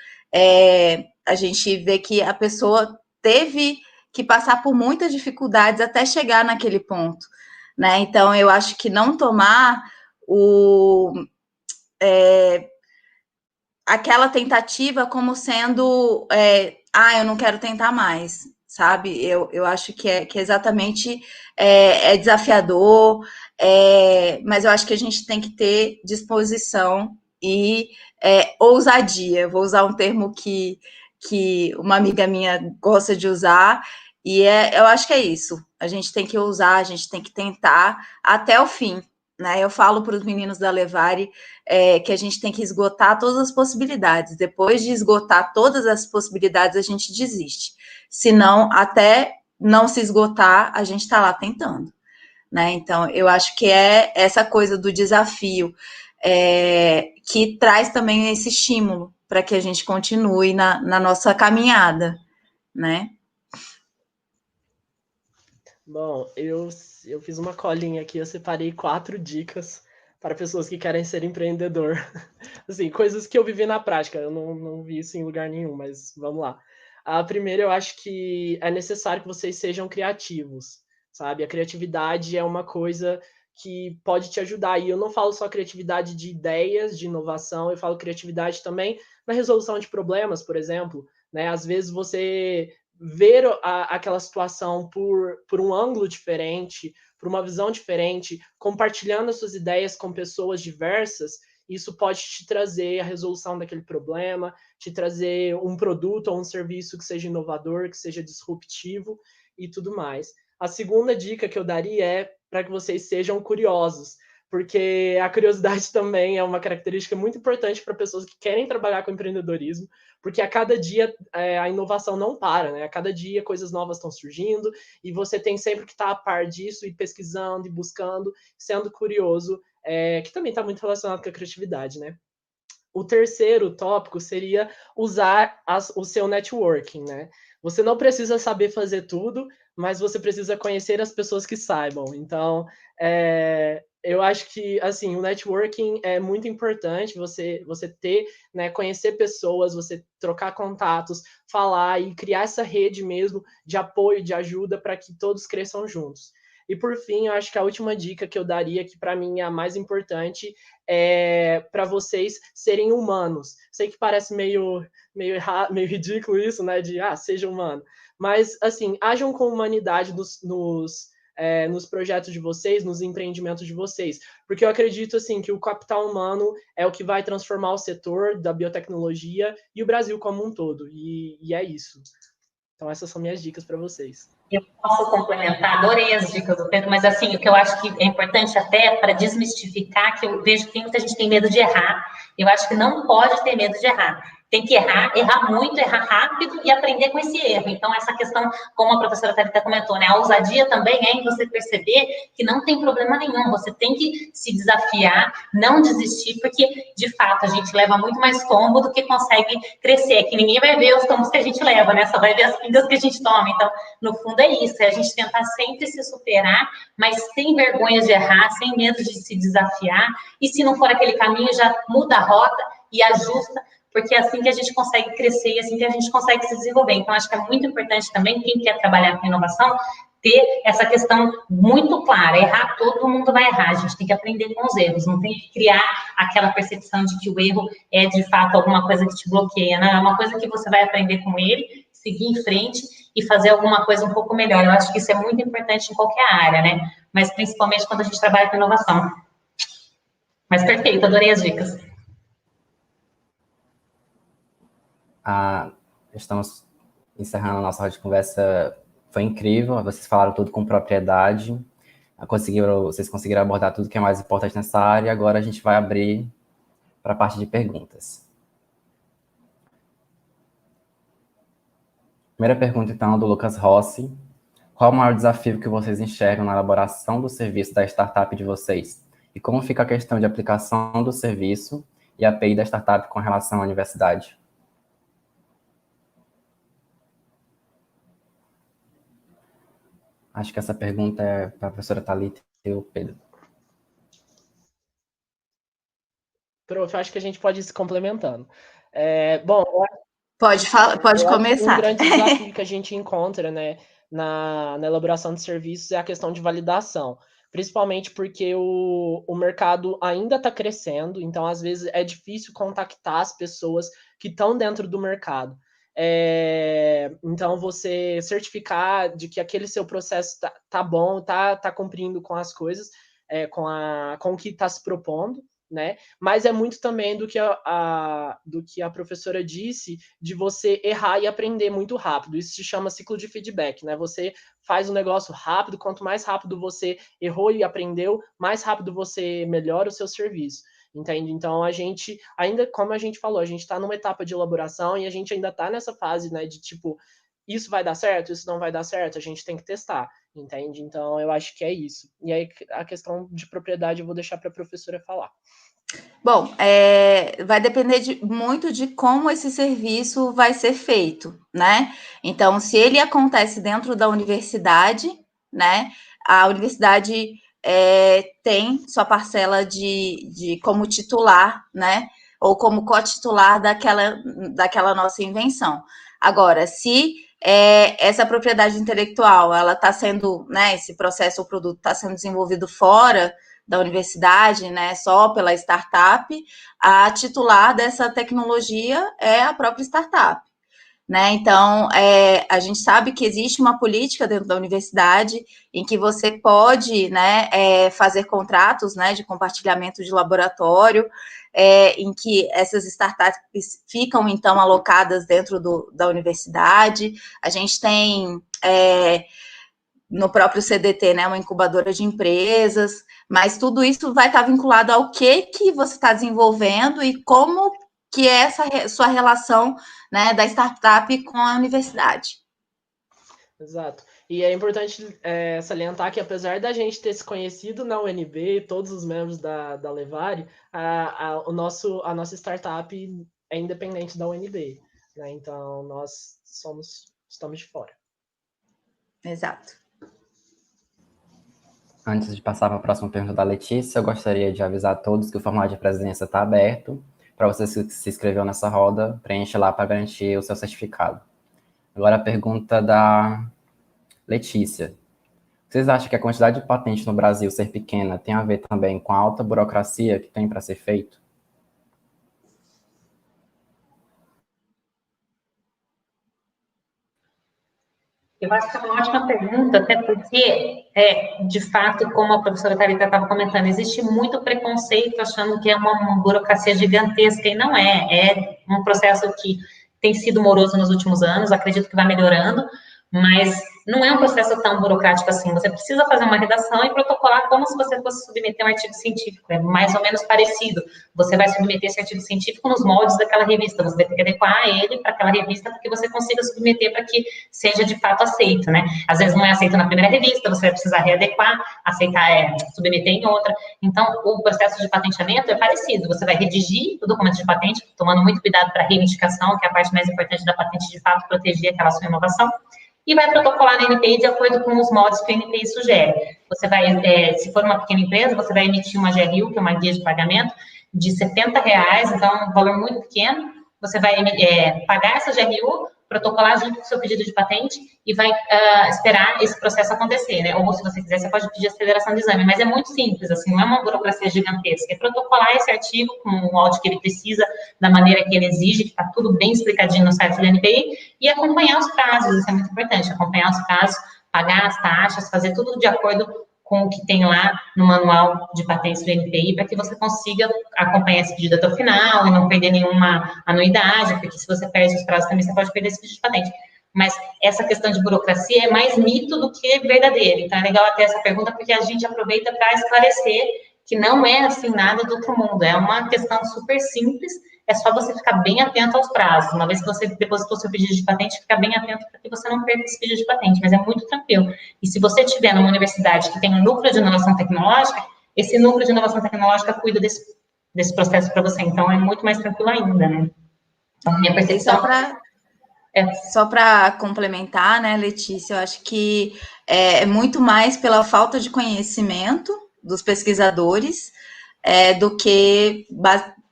a gente vê que a pessoa teve que passar por muitas dificuldades até chegar naquele ponto, né? Então, eu acho que não tomar aquela tentativa como sendo, eu não quero tentar mais, sabe? Eu acho que é exatamente desafiador, mas eu acho que a gente tem que ter disposição e ousadia. Eu vou usar um termo que uma amiga minha gosta de usar, e eu acho que é isso. A gente tem que ousar, a gente tem que tentar até o fim. Né? Eu falo para os meninos da Levare que a gente tem que esgotar todas as possibilidades. Depois de esgotar todas as possibilidades, a gente desiste. Se não, até não se esgotar, a gente está lá tentando. Né? Então, eu acho que é essa coisa do desafio que traz também esse estímulo para que a gente continue na nossa caminhada, né? Bom, eu fiz uma colinha aqui, eu separei 4 dicas para pessoas que querem ser empreendedor. Assim, coisas que eu vivi na prática, eu não vi isso em lugar nenhum, mas vamos lá. A primeira, eu acho que é necessário que vocês sejam criativos, sabe? A criatividade é uma coisa que pode te ajudar. E eu não falo só criatividade de ideias, de inovação, eu falo criatividade também na resolução de problemas, por exemplo, né? Às vezes você ver aquela situação por um ângulo diferente, por uma visão diferente, compartilhando as suas ideias com pessoas diversas, isso pode te trazer a resolução daquele problema, te trazer um produto ou um serviço que seja inovador, que seja disruptivo e tudo mais. A segunda dica que eu daria é para que vocês sejam curiosos, porque a curiosidade também é uma característica muito importante para pessoas que querem trabalhar com empreendedorismo, porque a cada dia a inovação não para, né? A cada dia coisas novas estão surgindo e você tem sempre que estar a par disso e pesquisando e buscando, sendo curioso, que também está muito relacionado com a criatividade, né? O terceiro tópico seria usar o seu networking, né? Você não precisa saber fazer tudo, mas você precisa conhecer as pessoas que saibam. Então, eu acho que assim o networking é muito importante. Você ter, né, conhecer pessoas, você trocar contatos, falar e criar essa rede mesmo de apoio, de ajuda para que todos cresçam juntos. E por fim, eu acho que a última dica que eu daria, que para mim é a mais importante, é para vocês serem humanos. Sei que parece meio ridículo isso, né? De seja humano. Mas, assim, ajam com humanidade nos projetos de vocês, nos empreendimentos de vocês. Porque eu acredito, assim, que o capital humano é o que vai transformar o setor da biotecnologia e o Brasil como um todo. E é isso. Então, essas são minhas dicas para vocês. Eu posso complementar, adorei as dicas do Pedro, mas assim, o que eu acho que é importante até para desmistificar, que eu vejo que muita gente tem medo de errar, eu acho que não pode ter medo de errar. Tem que errar muito, errar rápido e aprender com esse erro. Então, essa questão, como a professora Thalita comentou, né? A ousadia também é em você perceber que não tem problema nenhum. Você tem que se desafiar, não desistir, porque, de fato, a gente leva muito mais tombo do que consegue crescer. Que ninguém vai ver os tombos que a gente leva, né? Só vai ver as pingas que a gente toma. Então, no fundo, é isso. É a gente tentar sempre se superar, mas sem vergonha de errar, sem medo de se desafiar. E se não for aquele caminho, já muda a rota e ajusta, porque é assim que a gente consegue crescer e é assim que a gente consegue se desenvolver. Então, acho que é muito importante também, quem quer trabalhar com inovação, ter essa questão muito clara. Errar, todo mundo vai errar. A gente tem que aprender com os erros. Não tem que criar aquela percepção de que o erro é, de fato, alguma coisa que te bloqueia. Não, é uma coisa que você vai aprender com ele, seguir em frente e fazer alguma coisa um pouco melhor. Eu acho que isso é muito importante em qualquer área, né? Mas, principalmente, quando a gente trabalha com inovação. Mas, perfeito. Adorei as dicas. Estamos encerrando a nossa roda de conversa. Foi incrível, vocês falaram tudo com propriedade, vocês conseguiram abordar tudo que é mais importante nessa área. Agora a gente vai abrir para a parte de perguntas. Primeira pergunta, então, do Lucas Rossi. Qual o maior desafio que vocês enxergam na elaboração do serviço da startup de vocês? E como fica a questão de aplicação do serviço e a API da startup com relação à universidade? Acho que essa pergunta é para a professora Thalita e o Pedro. Prof, acho que a gente pode ir se complementando. Bom, Pode começar. Um grande desafio que a gente encontra, né, na elaboração de serviços é a questão de validação, principalmente porque o mercado ainda está crescendo, então às vezes é difícil contactar as pessoas que estão dentro do mercado. Então você certificar de que aquele seu processo tá bom, tá cumprindo com as coisas, com o que está se propondo, né? Mas é muito também do que a professora disse, de você errar e aprender muito rápido. Isso se chama ciclo de feedback, né? Você faz um negócio rápido, quanto mais rápido você errou e aprendeu, mais rápido você melhora o seu serviço. Entende? Então, a gente, ainda como a gente falou, a gente está numa etapa de elaboração e a gente ainda está nessa fase, né, de tipo, isso vai dar certo, isso não vai dar certo, a gente tem que testar, entende? Então, eu acho que é isso. E aí, a questão de propriedade eu vou deixar para a professora falar. Bom, vai depender muito de como esse serviço vai ser feito, né? Então, se ele acontece dentro da universidade, né? A universidade tem sua parcela de como titular, né? Ou como co-titular daquela nossa invenção. Agora, se essa propriedade intelectual, ela está sendo, né? Esse processo ou produto está sendo desenvolvido fora da universidade, né, só pela startup, a titular dessa tecnologia é a própria startup, né? Então, a gente sabe que existe uma política dentro da universidade em que você pode, né, fazer contratos, né, de compartilhamento de laboratório, em que essas startups ficam, então, alocadas dentro da universidade. A gente tem no próprio CDT, né, uma incubadora de empresas, mas tudo isso vai estar vinculado ao que você está desenvolvendo e como que é essa sua relação, né, da startup com a universidade. Exato. E é importante salientar que, apesar da gente ter se conhecido na UNB, todos os membros da Levari, a nossa startup é independente da UNB, né? Então, nós estamos de fora. Exato. Antes de passar para a próxima pergunta da Letícia, eu gostaria de avisar a todos que o formulário de presidência está aberto. Para você se inscreveu nessa roda, preencha lá para garantir o seu certificado. Agora a pergunta da Letícia. Vocês acham que a quantidade de patentes no Brasil ser pequena tem a ver também com a alta burocracia que tem para ser feito? Eu acho que é uma ótima pergunta, até porque, de fato, como a professora Thalita estava comentando, existe muito preconceito achando que é uma burocracia gigantesca, e não é. É um processo que tem sido moroso nos últimos anos, acredito que vai melhorando, mas não é um processo tão burocrático assim. Você precisa fazer uma redação e protocolar como se você fosse submeter um artigo científico. É mais ou menos parecido. Você vai submeter esse artigo científico nos moldes daquela revista. Você vai ter que adequar ele para aquela revista para que você consiga submeter para que seja de fato aceito, né? Às vezes não é aceito na primeira revista, você vai precisar readequar, aceitar, submeter em outra. Então, o processo de patenteamento é parecido. Você vai redigir o documento de patente, tomando muito cuidado para a reivindicação, que é a parte mais importante da patente, de fato, proteger aquela sua inovação, e vai protocolar na NPI de acordo com os moldes que a NPI sugere. Você vai, se for uma pequena empresa, você vai emitir uma GRU, que é uma guia de pagamento, de R$70, então é um valor muito pequeno. Você vai pagar essa GRU, protocolar junto com o seu pedido de patente e vai esperar esse processo acontecer, né? Ou, se você quiser, você pode pedir aceleração de exame, mas é muito simples, assim, não é uma burocracia gigantesca. É protocolar esse artigo com o molde que ele precisa, da maneira que ele exige, que está tudo bem explicadinho no site da NPI, e acompanhar os prazos, isso é muito importante, acompanhar os prazos, pagar as taxas, fazer tudo de acordo com o que tem lá no manual de patentes do NPI, para que você consiga acompanhar esse pedido até o final e não perder nenhuma anuidade, porque se você perde os prazos também, você pode perder esse pedido de patente. Mas essa questão de burocracia é mais mito do que verdadeiro. Então, é legal até essa pergunta, porque a gente aproveita para esclarecer que não é assim nada do outro mundo. É uma questão super simples, é só você ficar bem atento aos prazos. Uma vez que você depositou seu pedido de patente, ficar bem atento para que você não perca esse pedido de patente, mas é muito tranquilo. E se você estiver numa universidade que tem um núcleo de inovação tecnológica, esse núcleo de inovação tecnológica cuida desse desse processo para você. Então, é muito mais tranquilo ainda, né? Então, minha percepção... Só para complementar, né, Letícia, eu acho que é muito mais pela falta de conhecimento dos pesquisadores do que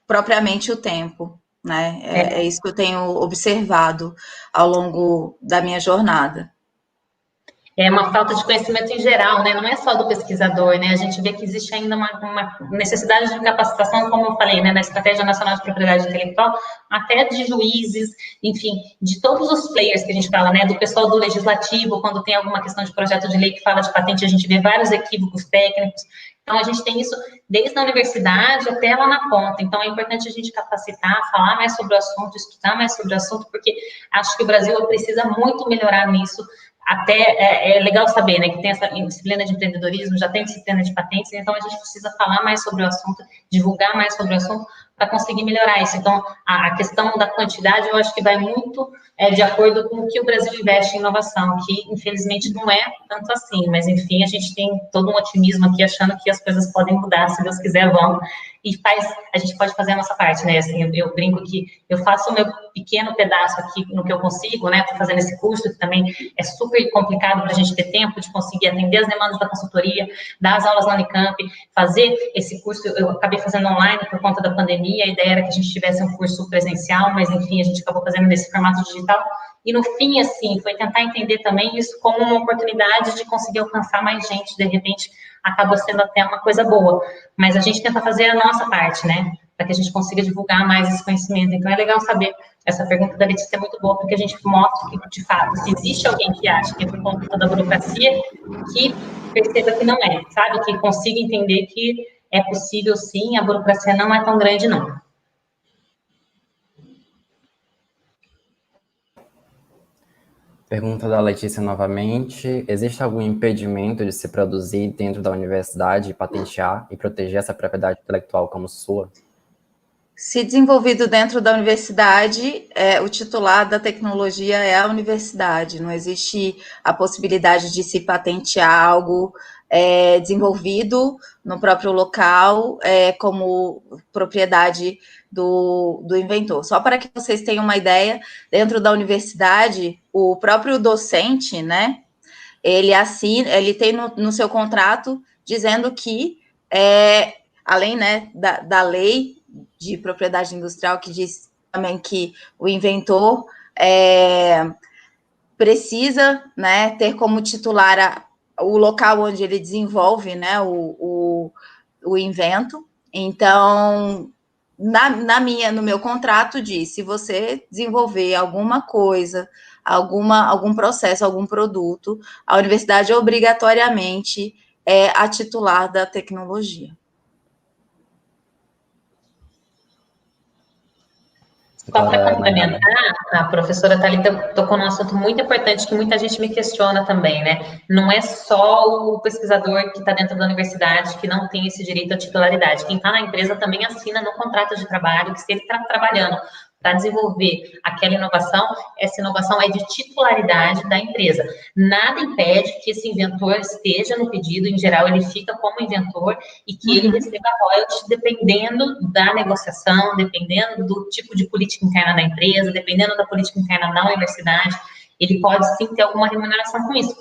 propriamente o tempo, né? É isso que eu tenho observado ao longo da minha jornada. É uma falta de conhecimento em geral, né? Não é só do pesquisador, né? A gente vê que existe ainda uma necessidade de capacitação, como eu falei, né? Na Estratégia Nacional de Propriedade Intelectual, até de juízes, enfim, de todos os players que a gente fala, né? Do pessoal do legislativo, quando tem alguma questão de projeto de lei que fala de patente, a gente vê vários equívocos técnicos. Então, a gente tem isso desde a universidade até lá na ponta. Então, é importante a gente capacitar, falar mais sobre o assunto, estudar mais sobre o assunto, porque acho que o Brasil precisa muito melhorar nisso. Até é legal saber, né, que tem essa disciplina de empreendedorismo, já tem disciplina de patentes, então a gente precisa falar mais sobre o assunto, divulgar mais sobre o assunto para conseguir melhorar isso. Então, a questão da quantidade, eu acho que vai muito de acordo com o que o Brasil investe em inovação, que infelizmente não é tanto assim, mas enfim, a gente tem todo um otimismo aqui, achando que as coisas podem mudar, se Deus quiser, vão. E a gente pode fazer a nossa parte, né? Assim, eu brinco que eu faço o meu pequeno pedaço aqui no que eu consigo, né? Estou fazendo esse curso, que também é super complicado para a gente ter tempo de conseguir atender as demandas da consultoria, dar as aulas na Unicamp, fazer esse curso. Eu acabei fazendo online por conta da pandemia, a ideia era que a gente tivesse um curso presencial, mas enfim, a gente acabou fazendo nesse formato digital. E no fim, assim, foi tentar entender também isso como uma oportunidade de conseguir alcançar mais gente, de repente acaba sendo até uma coisa boa, mas a gente tenta fazer a nossa parte, né, para que a gente consiga divulgar mais esse conhecimento. Então, é legal saber, essa pergunta da Letícia é muito boa, porque a gente mostra que, de fato, se existe alguém que acha que é por conta da burocracia, que perceba que não é, sabe, que consiga entender que é possível, sim, a burocracia não é tão grande, não. Pergunta da Letícia novamente. Existe algum impedimento de se produzir dentro da universidade, patentear e proteger essa propriedade intelectual como sua? Se desenvolvido dentro da universidade, o titular da tecnologia é a universidade. Não existe a possibilidade de se patentear algo desenvolvido no próprio local como propriedade do inventor. Só para que vocês tenham uma ideia, dentro da universidade, o próprio docente, né, ele tem no seu contrato dizendo que, além, né, da lei de propriedade industrial, que diz também que o inventor precisa, né, ter como titular o local onde ele desenvolve, né, o invento. Então, no meu contrato diz, se você desenvolver alguma coisa, algum processo, algum produto, a universidade obrigatoriamente é a titular da tecnologia. Só para complementar, a professora Thalita tocou num assunto muito importante que muita gente me questiona também, né? Não é só o pesquisador que está dentro da universidade que não tem esse direito à titularidade. Quem está na empresa também assina no contrato de trabalho que, se ele está trabalhando para desenvolver aquela inovação, essa inovação é de titularidade da empresa. Nada impede que esse inventor esteja no pedido, em geral ele fica como inventor e que ele receba royalties dependendo da negociação, dependendo do tipo de política interna da empresa, dependendo da política interna da universidade, ele pode sim ter alguma remuneração com isso.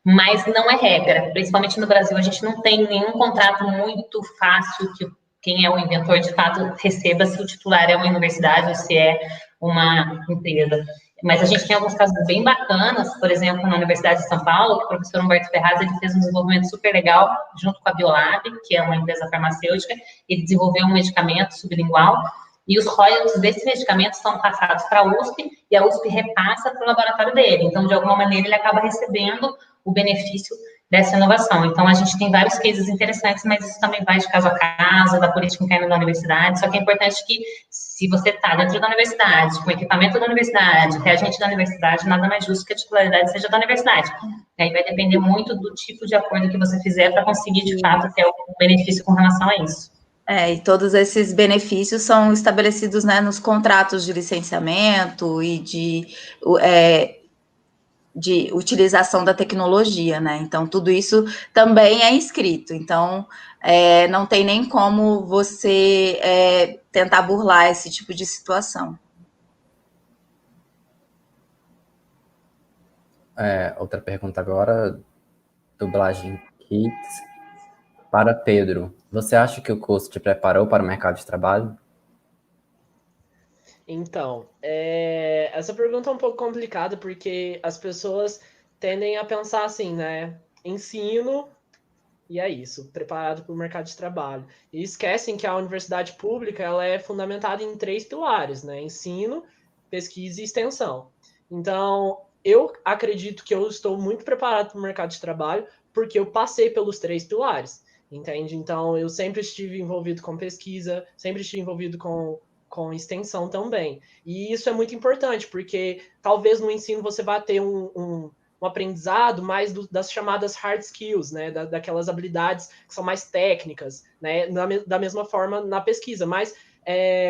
Mas não é regra, principalmente no Brasil, a gente não tem nenhum contrato muito fácil que quem é o inventor, de fato, receba se o titular é uma universidade ou se é uma empresa. Mas a gente tem alguns casos bem bacanas, por exemplo, na Universidade de São Paulo, que o professor Humberto Ferraz, ele fez um desenvolvimento super legal junto com a Biolab, que é uma empresa farmacêutica. Ele desenvolveu um medicamento sublingual e os royalties desse medicamento são passados para a USP e a USP repassa para o laboratório dele. Então, de alguma maneira, ele acaba recebendo o benefício dessa inovação. Então, a gente tem vários cases interessantes, mas isso também vai de caso a caso, da política interna da universidade, só que é importante que, se você está dentro da universidade, com equipamento da universidade, reagente da universidade, nada mais justo que a titularidade seja da universidade. Aí vai depender muito do tipo de acordo que você fizer para conseguir, de fato, ter algum benefício com relação a isso. E todos esses benefícios são estabelecidos, né, nos contratos de licenciamento e de de utilização da tecnologia, né? Então, tudo isso também é escrito. Então, não tem nem como você tentar burlar esse tipo de situação. Outra pergunta agora, dublagem Kids. Para Pedro, você acha que o curso te preparou para o mercado de trabalho? Então, essa pergunta é um pouco complicada porque as pessoas tendem a pensar assim, né? Ensino e é isso, preparado para o mercado de trabalho. E esquecem que a universidade pública ela é fundamentada em 3 pilares, né? Ensino, pesquisa e extensão. Então, eu acredito que eu estou muito preparado para o mercado de trabalho porque eu passei pelos 3 pilares, entende? Então, eu sempre estive envolvido com pesquisa, sempre estive envolvido com extensão também. E isso é muito importante, porque talvez no ensino você vá ter um aprendizado mais das chamadas hard skills, né, daquelas habilidades que são mais técnicas, né, da mesma forma na pesquisa, mas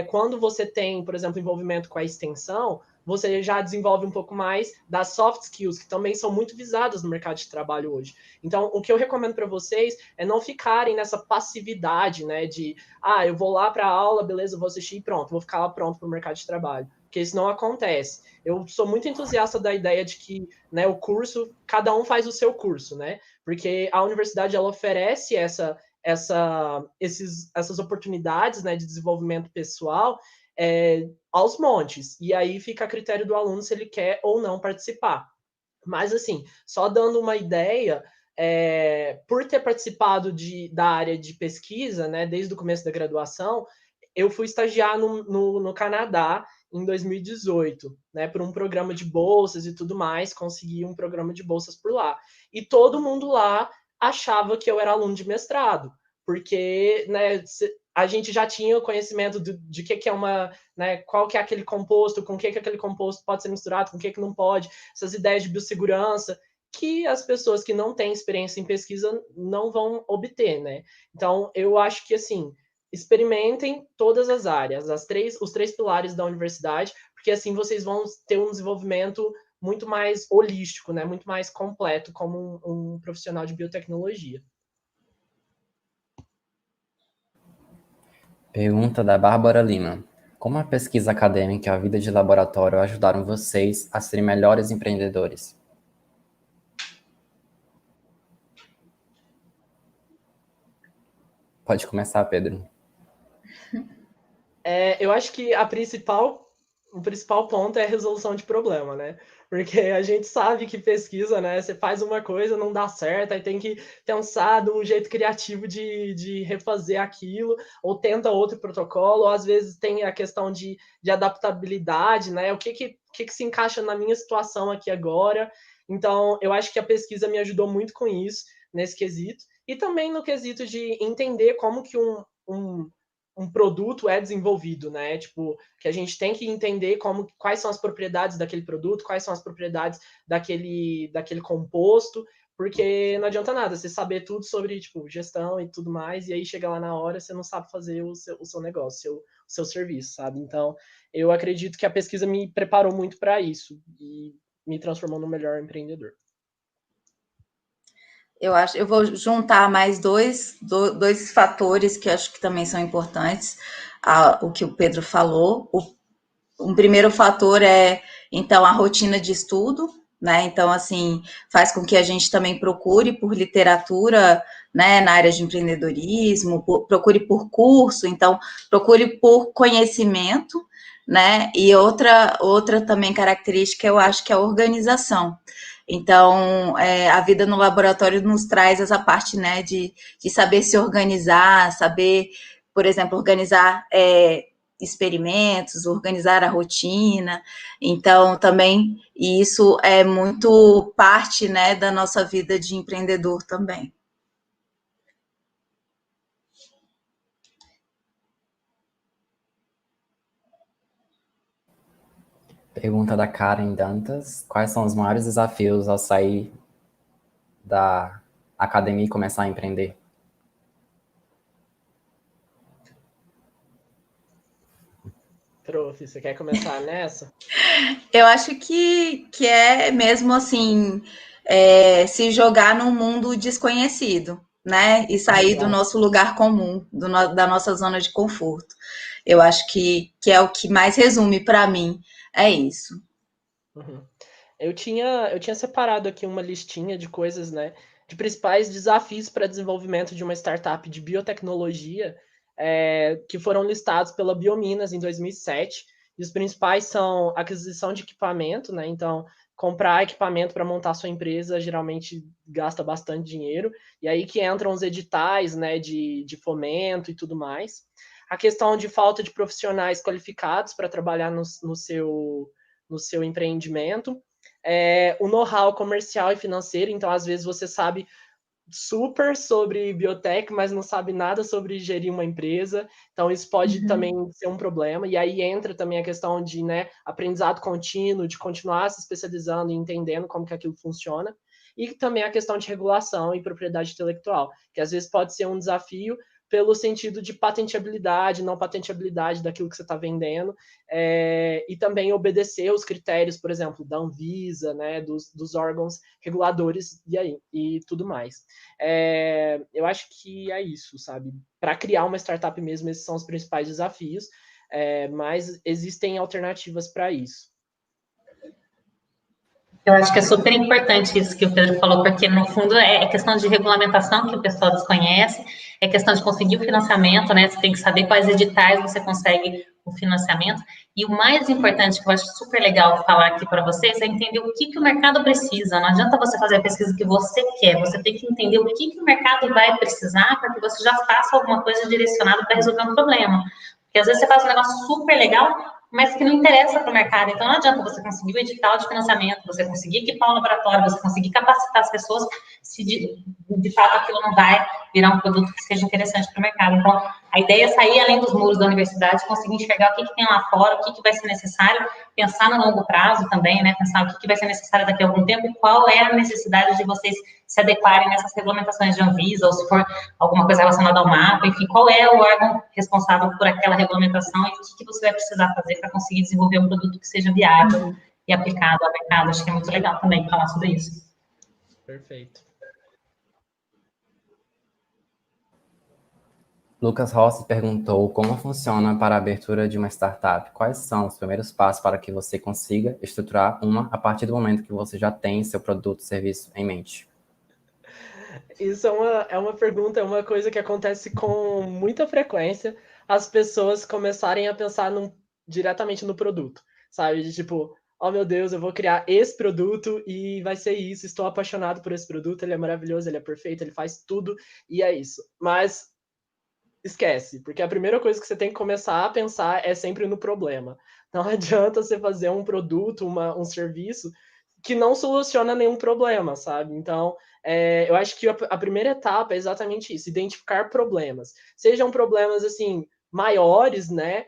quando você tem, por exemplo, envolvimento com a extensão, você já desenvolve um pouco mais das soft skills, que também são muito visadas no mercado de trabalho hoje. Então, o que eu recomendo para vocês é não ficarem nessa passividade, né, de, eu vou lá para a aula, beleza, vou assistir e pronto, vou ficar lá pronto para o mercado de trabalho, porque isso não acontece. Eu sou muito entusiasta da ideia de que, né, o curso, cada um faz o seu curso, né? Porque a universidade ela oferece essas oportunidades, né, de desenvolvimento pessoal aos montes. E aí fica a critério do aluno se ele quer ou não participar. Mas, assim, só dando uma ideia, por ter participado da área de pesquisa, né, desde o começo da graduação, eu fui estagiar no Canadá em 2018, né, por um programa de bolsas e tudo mais, consegui um programa de bolsas por lá. E todo mundo lá achava que eu era aluno de mestrado, porque, né, a gente já tinha o conhecimento de que é uma, né, qual que é aquele composto, com que aquele composto pode ser misturado, com que não pode, essas ideias de biossegurança, que as pessoas que não têm experiência em pesquisa não vão obter, né? Então, eu acho que, assim, experimentem todas as áreas, os 3 pilares da universidade, porque assim vocês vão ter um desenvolvimento muito mais holístico, né? Muito mais completo como um profissional de biotecnologia. Pergunta da Bárbara Lima. Como a pesquisa acadêmica e a vida de laboratório ajudaram vocês a serem melhores empreendedores? Pode começar, Pedro. Eu acho que o principal ponto é a resolução de problema, né? Porque a gente sabe que pesquisa, né? Você faz uma coisa, não dá certo, aí tem que pensar de um jeito criativo de refazer aquilo, ou tenta outro protocolo, ou às vezes tem a questão de adaptabilidade, né? O que se encaixa na minha situação aqui agora. Então, eu acho que a pesquisa me ajudou muito com isso, nesse quesito, e também no quesito de entender como que um produto é desenvolvido, né? Tipo, que a gente tem que entender quais são as propriedades daquele produto, quais são as propriedades daquele composto, porque não adianta nada você saber tudo sobre, tipo, gestão e tudo mais, e aí chega lá na hora, você não sabe fazer o seu negócio, o seu serviço, sabe? Então, eu acredito que a pesquisa me preparou muito para isso e me transformou no melhor empreendedor. Eu vou juntar mais dois fatores que acho que também são importantes, o que o Pedro falou. Um primeiro fator então, a rotina de estudo, né? Então, assim, faz com que a gente também procure por literatura, né, na área de empreendedorismo, procure por curso, então, procure por conhecimento, né? E outra também característica, eu acho que é a organização. Então, a vida no laboratório nos traz essa parte, né, de saber se organizar, saber, por exemplo, organizar experimentos, organizar a rotina. Então, também, e isso é muito parte, né, da nossa vida de empreendedor também. Pergunta da Karen Dantas. Quais são os maiores desafios ao sair da academia e começar a empreender? Prof, você quer começar nessa? Eu acho que é mesmo assim, se jogar num mundo desconhecido, né? E sair do Exato. nosso lugar comum, da nossa zona de conforto. Eu acho que é o que mais resume para mim, é isso. Uhum. Eu tinha separado aqui uma listinha de coisas, né, de principais desafios para desenvolvimento de uma startup de biotecnologia, que foram listados pela Biominas em 2007. E os principais são aquisição de equipamento, né? Então, comprar equipamento para montar sua empresa geralmente gasta bastante dinheiro. E aí que entram os editais, né, de fomento e tudo mais. A questão de falta de profissionais qualificados para trabalhar no seu empreendimento, o know-how comercial e financeiro, então às vezes você sabe super sobre biotech, mas não sabe nada sobre gerir uma empresa, então isso pode também ser um problema, e aí entra também a questão de, né, aprendizado contínuo, de continuar se especializando e entendendo como que aquilo funciona, e também a questão de regulação e propriedade intelectual, que às vezes pode ser um desafio pelo sentido de patenteabilidade, não patenteabilidade daquilo que você está vendendo, e também obedecer os critérios, por exemplo, da Anvisa, né, dos órgãos reguladores e tudo mais. Eu acho que é isso, sabe? Para criar uma startup mesmo, esses são os principais desafios, mas existem alternativas para isso. Eu acho que é super importante isso que o Pedro falou, porque no fundo é questão de regulamentação que o pessoal desconhece, é questão de conseguir o financiamento, né? Você tem que saber quais editais você consegue o financiamento. E o mais importante, que eu acho super legal falar aqui para vocês, é entender o que o mercado precisa. Não adianta você fazer a pesquisa que você quer, você tem que entender o que o mercado vai precisar para que você já faça alguma coisa direcionada para resolver um problema. Porque às vezes você faz um negócio super legal, mas que não interessa para o mercado. Então, não adianta você conseguir o edital de financiamento, você conseguir equipar o laboratório, você conseguir capacitar as pessoas, se de fato aquilo não vai virar um produto que seja interessante para o mercado. Então, a ideia é sair além dos muros da universidade, conseguir enxergar o que tem lá fora, o que vai ser necessário, pensar no longo prazo também, né? Pensar o que vai ser necessário daqui a algum tempo e qual é a necessidade de vocês se adequarem nessas regulamentações de Anvisa, ou se for alguma coisa relacionada ao mapa, enfim, qual é o órgão responsável por aquela regulamentação e o que você vai precisar fazer para conseguir desenvolver um produto que seja viável e aplicado ao mercado. Acho que é muito legal também falar sobre isso. Perfeito. Lucas Rossi perguntou como funciona para a abertura de uma startup. Quais são os primeiros passos para que você consiga estruturar uma a partir do momento que você já tem seu produto, serviço em mente? Isso é uma pergunta, é uma coisa que acontece com muita frequência, as pessoas começarem a pensar diretamente no produto, sabe? De tipo, oh meu Deus, eu vou criar esse produto e vai ser isso, estou apaixonado por esse produto, ele é maravilhoso, ele é perfeito, ele faz tudo, e é isso. Mas esquece, porque a primeira coisa que você tem que começar a pensar é sempre no problema. Não adianta você fazer um produto, um serviço que não soluciona nenhum problema, sabe? Então, eu acho que a primeira etapa é exatamente isso, identificar problemas. Sejam problemas, assim, maiores, né?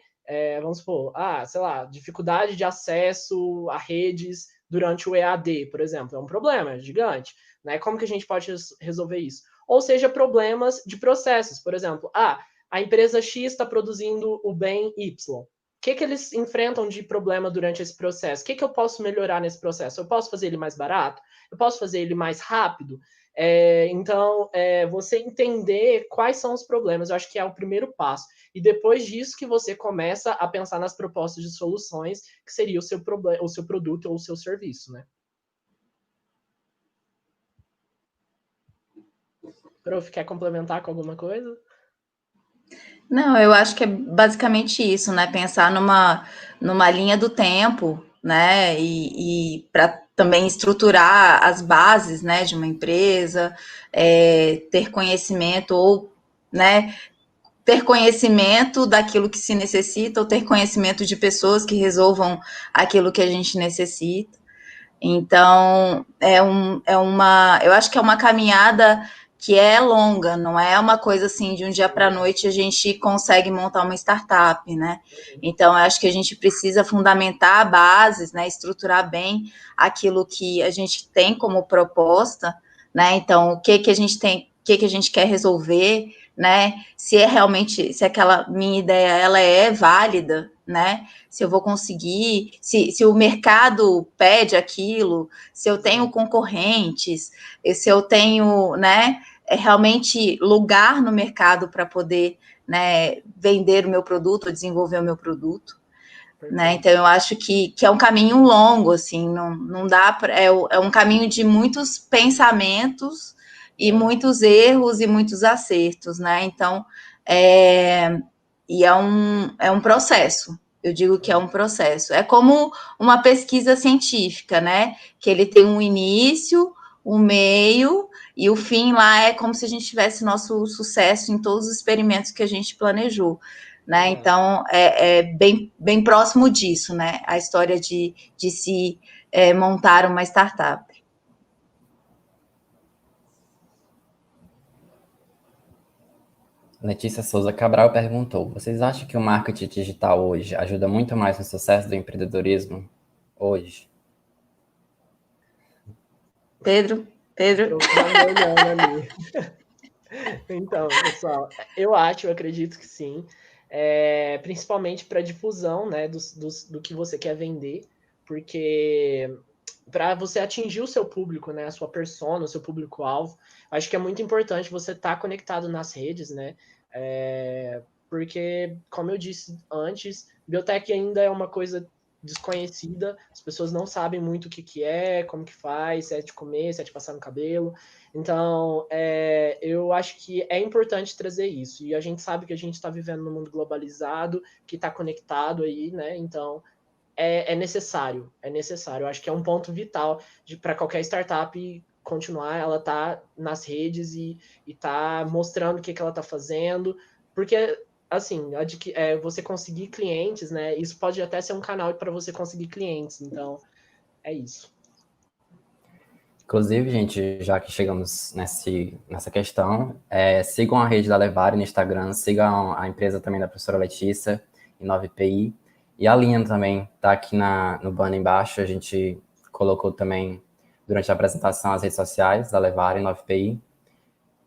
Vamos supor, sei lá, dificuldade de acesso a redes durante o EAD, por exemplo, é um problema, é gigante, né? Como que a gente pode resolver isso? Ou seja, problemas de processos, por exemplo, a empresa X está produzindo o bem Y. O que eles enfrentam de problema durante esse processo? O que eu posso melhorar nesse processo? Eu posso fazer ele mais barato? Eu posso fazer ele mais rápido? Então, você entender quais são os problemas, eu acho que é o primeiro passo. E depois disso que você começa a pensar nas propostas de soluções, que seria o seu produto ou o seu serviço, né? Prof, quer complementar com alguma coisa? Não, eu acho que é basicamente isso, né? Pensar numa linha do tempo, né? E para também estruturar as bases, né, de uma empresa, ter conhecimento ou, né, ter conhecimento daquilo que se necessita ou ter conhecimento de pessoas que resolvam aquilo que a gente necessita. Então, eu acho que é uma caminhada que é longa, não é uma coisa assim de um dia para a noite a gente consegue montar uma startup, né? Então, eu acho que a gente precisa fundamentar bases, né? Estruturar bem aquilo que a gente tem como proposta, né? Então, o que a gente tem, o que a gente quer resolver, né? Se é realmente, se aquela minha ideia ela é válida, né? Se eu vou conseguir, se o mercado pede aquilo, se eu tenho concorrentes, se eu tenho, né, realmente lugar no mercado para poder, né, vender o meu produto, desenvolver o meu produto. Né? Então, eu acho que é um caminho longo, assim, não dá pra, é um caminho de muitos pensamentos e muitos erros e muitos acertos, né? Então, e é um processo. Eu digo que é um processo. É como uma pesquisa científica, né? Que ele tem um início, um meio e o fim lá é como se a gente tivesse nosso sucesso em todos os experimentos que a gente planejou. Né? Então, é bem próximo disso, né? A história de se montar uma startup. Letícia Souza Cabral perguntou: vocês acham que o marketing digital hoje ajuda muito mais no sucesso do empreendedorismo hoje? Pedro? Então, pessoal, eu acredito que sim, principalmente para difusão, né, do que você quer vender, porque para você atingir o seu público, né, a sua persona, o seu público-alvo, acho que é muito importante você estar conectado nas redes, né, porque, como eu disse antes, biotech ainda é uma coisa desconhecida, as pessoas não sabem muito o que é, como que faz, se é de comer, se é de passar no cabelo. Então, eu acho que é importante trazer isso. E a gente sabe que a gente está vivendo num mundo globalizado, que está conectado aí, né? Então, é necessário, é necessário. Eu acho que é um ponto vital para qualquer startup continuar, ela tá nas redes e tá mostrando o que ela tá fazendo, porque assim, você conseguir clientes, né? Isso pode até ser um canal para você conseguir clientes. Então, é isso. Inclusive, gente, já que chegamos nessa questão, sigam a rede da Levare no Instagram, sigam a empresa também da professora Letícia, Inova-IPI, e a linha também está aqui no banner embaixo, a gente colocou também, durante a apresentação, as redes sociais da Levare, Inova-IPI,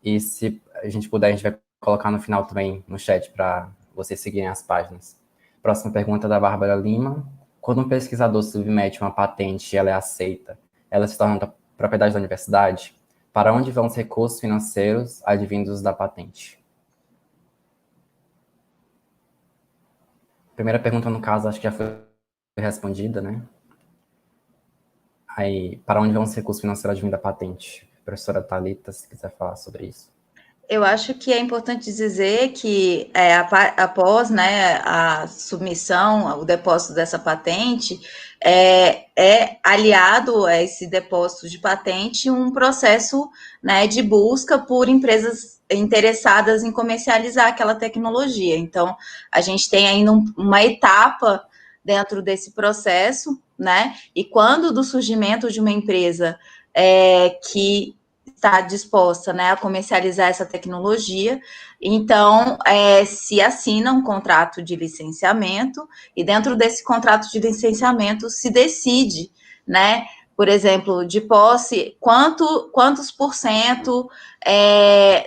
e se a gente puder, a gente vai colocar no final também, no chat, para vocês seguirem as páginas. Próxima pergunta da Bárbara Lima: quando um pesquisador submete uma patente e ela é aceita, ela se torna propriedade da universidade? Para onde vão os recursos financeiros advindos da patente? Primeira pergunta, no caso, acho que já foi respondida, né? Aí, para onde vão os recursos financeiros advindos da patente? Professora Thalita, se quiser falar sobre isso. Eu acho que é importante dizer que após, né, a submissão, o depósito dessa patente, aliado a esse depósito de patente um processo, né, de busca por empresas interessadas em comercializar aquela tecnologia. Então, a gente tem ainda uma etapa dentro desse processo, né, e quando do surgimento de uma empresa que está disposta, né, a comercializar essa tecnologia. Então, se assina um contrato de licenciamento e dentro desse contrato de licenciamento se decide, né, por exemplo, de posse, quantos por cento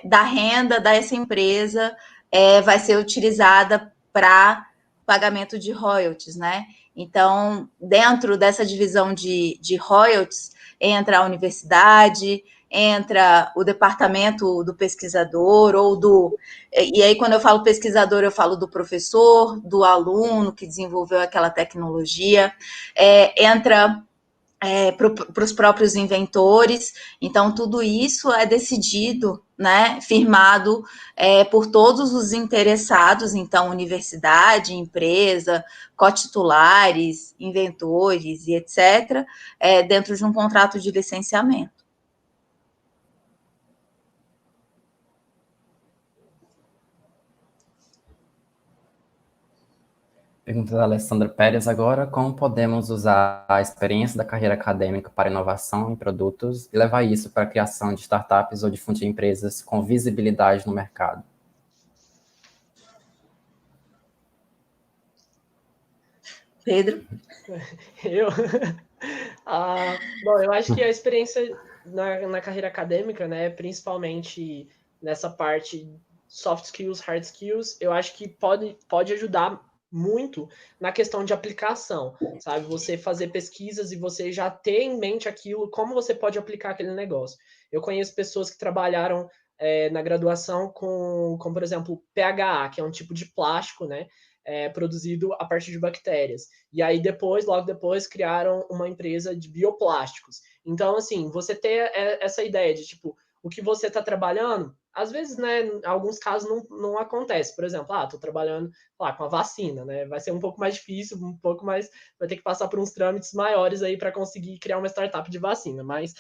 da renda dessa empresa vai ser utilizada para pagamento de royalties, né? Então, dentro dessa divisão de royalties, entra a universidade, entra o departamento do pesquisador ou do... E aí, quando eu falo pesquisador, eu falo do professor, do aluno que desenvolveu aquela tecnologia, entra para os próprios inventores. Então, tudo isso é decidido, né, firmado por todos os interessados, então, universidade, empresa, cotitulares, inventores e etc., dentro de um contrato de licenciamento. Pergunta da Alessandra Pérez agora: como podemos usar a experiência da carreira acadêmica para inovação em produtos e levar isso para a criação de startups ou difundir empresas com visibilidade no mercado? Pedro? Bom, eu acho que a experiência na carreira acadêmica, né, principalmente nessa parte soft skills, hard skills, eu acho que pode ajudar muito na questão de aplicação, sabe? Você fazer pesquisas e você já ter em mente aquilo, como você pode aplicar aquele negócio. Eu conheço pessoas que trabalharam na graduação com, por exemplo, PHA, que é um tipo de plástico, né? Produzido a partir de bactérias. E aí logo depois, criaram uma empresa de bioplásticos. Então, assim, você ter essa ideia de, tipo, o que você está trabalhando, às vezes, né, em alguns casos não acontece. Por exemplo, estou trabalhando lá, com a vacina, né? Vai ser um pouco mais difícil, um pouco mais, vai ter que passar por uns trâmites maiores aí para conseguir criar uma startup de vacina. Mas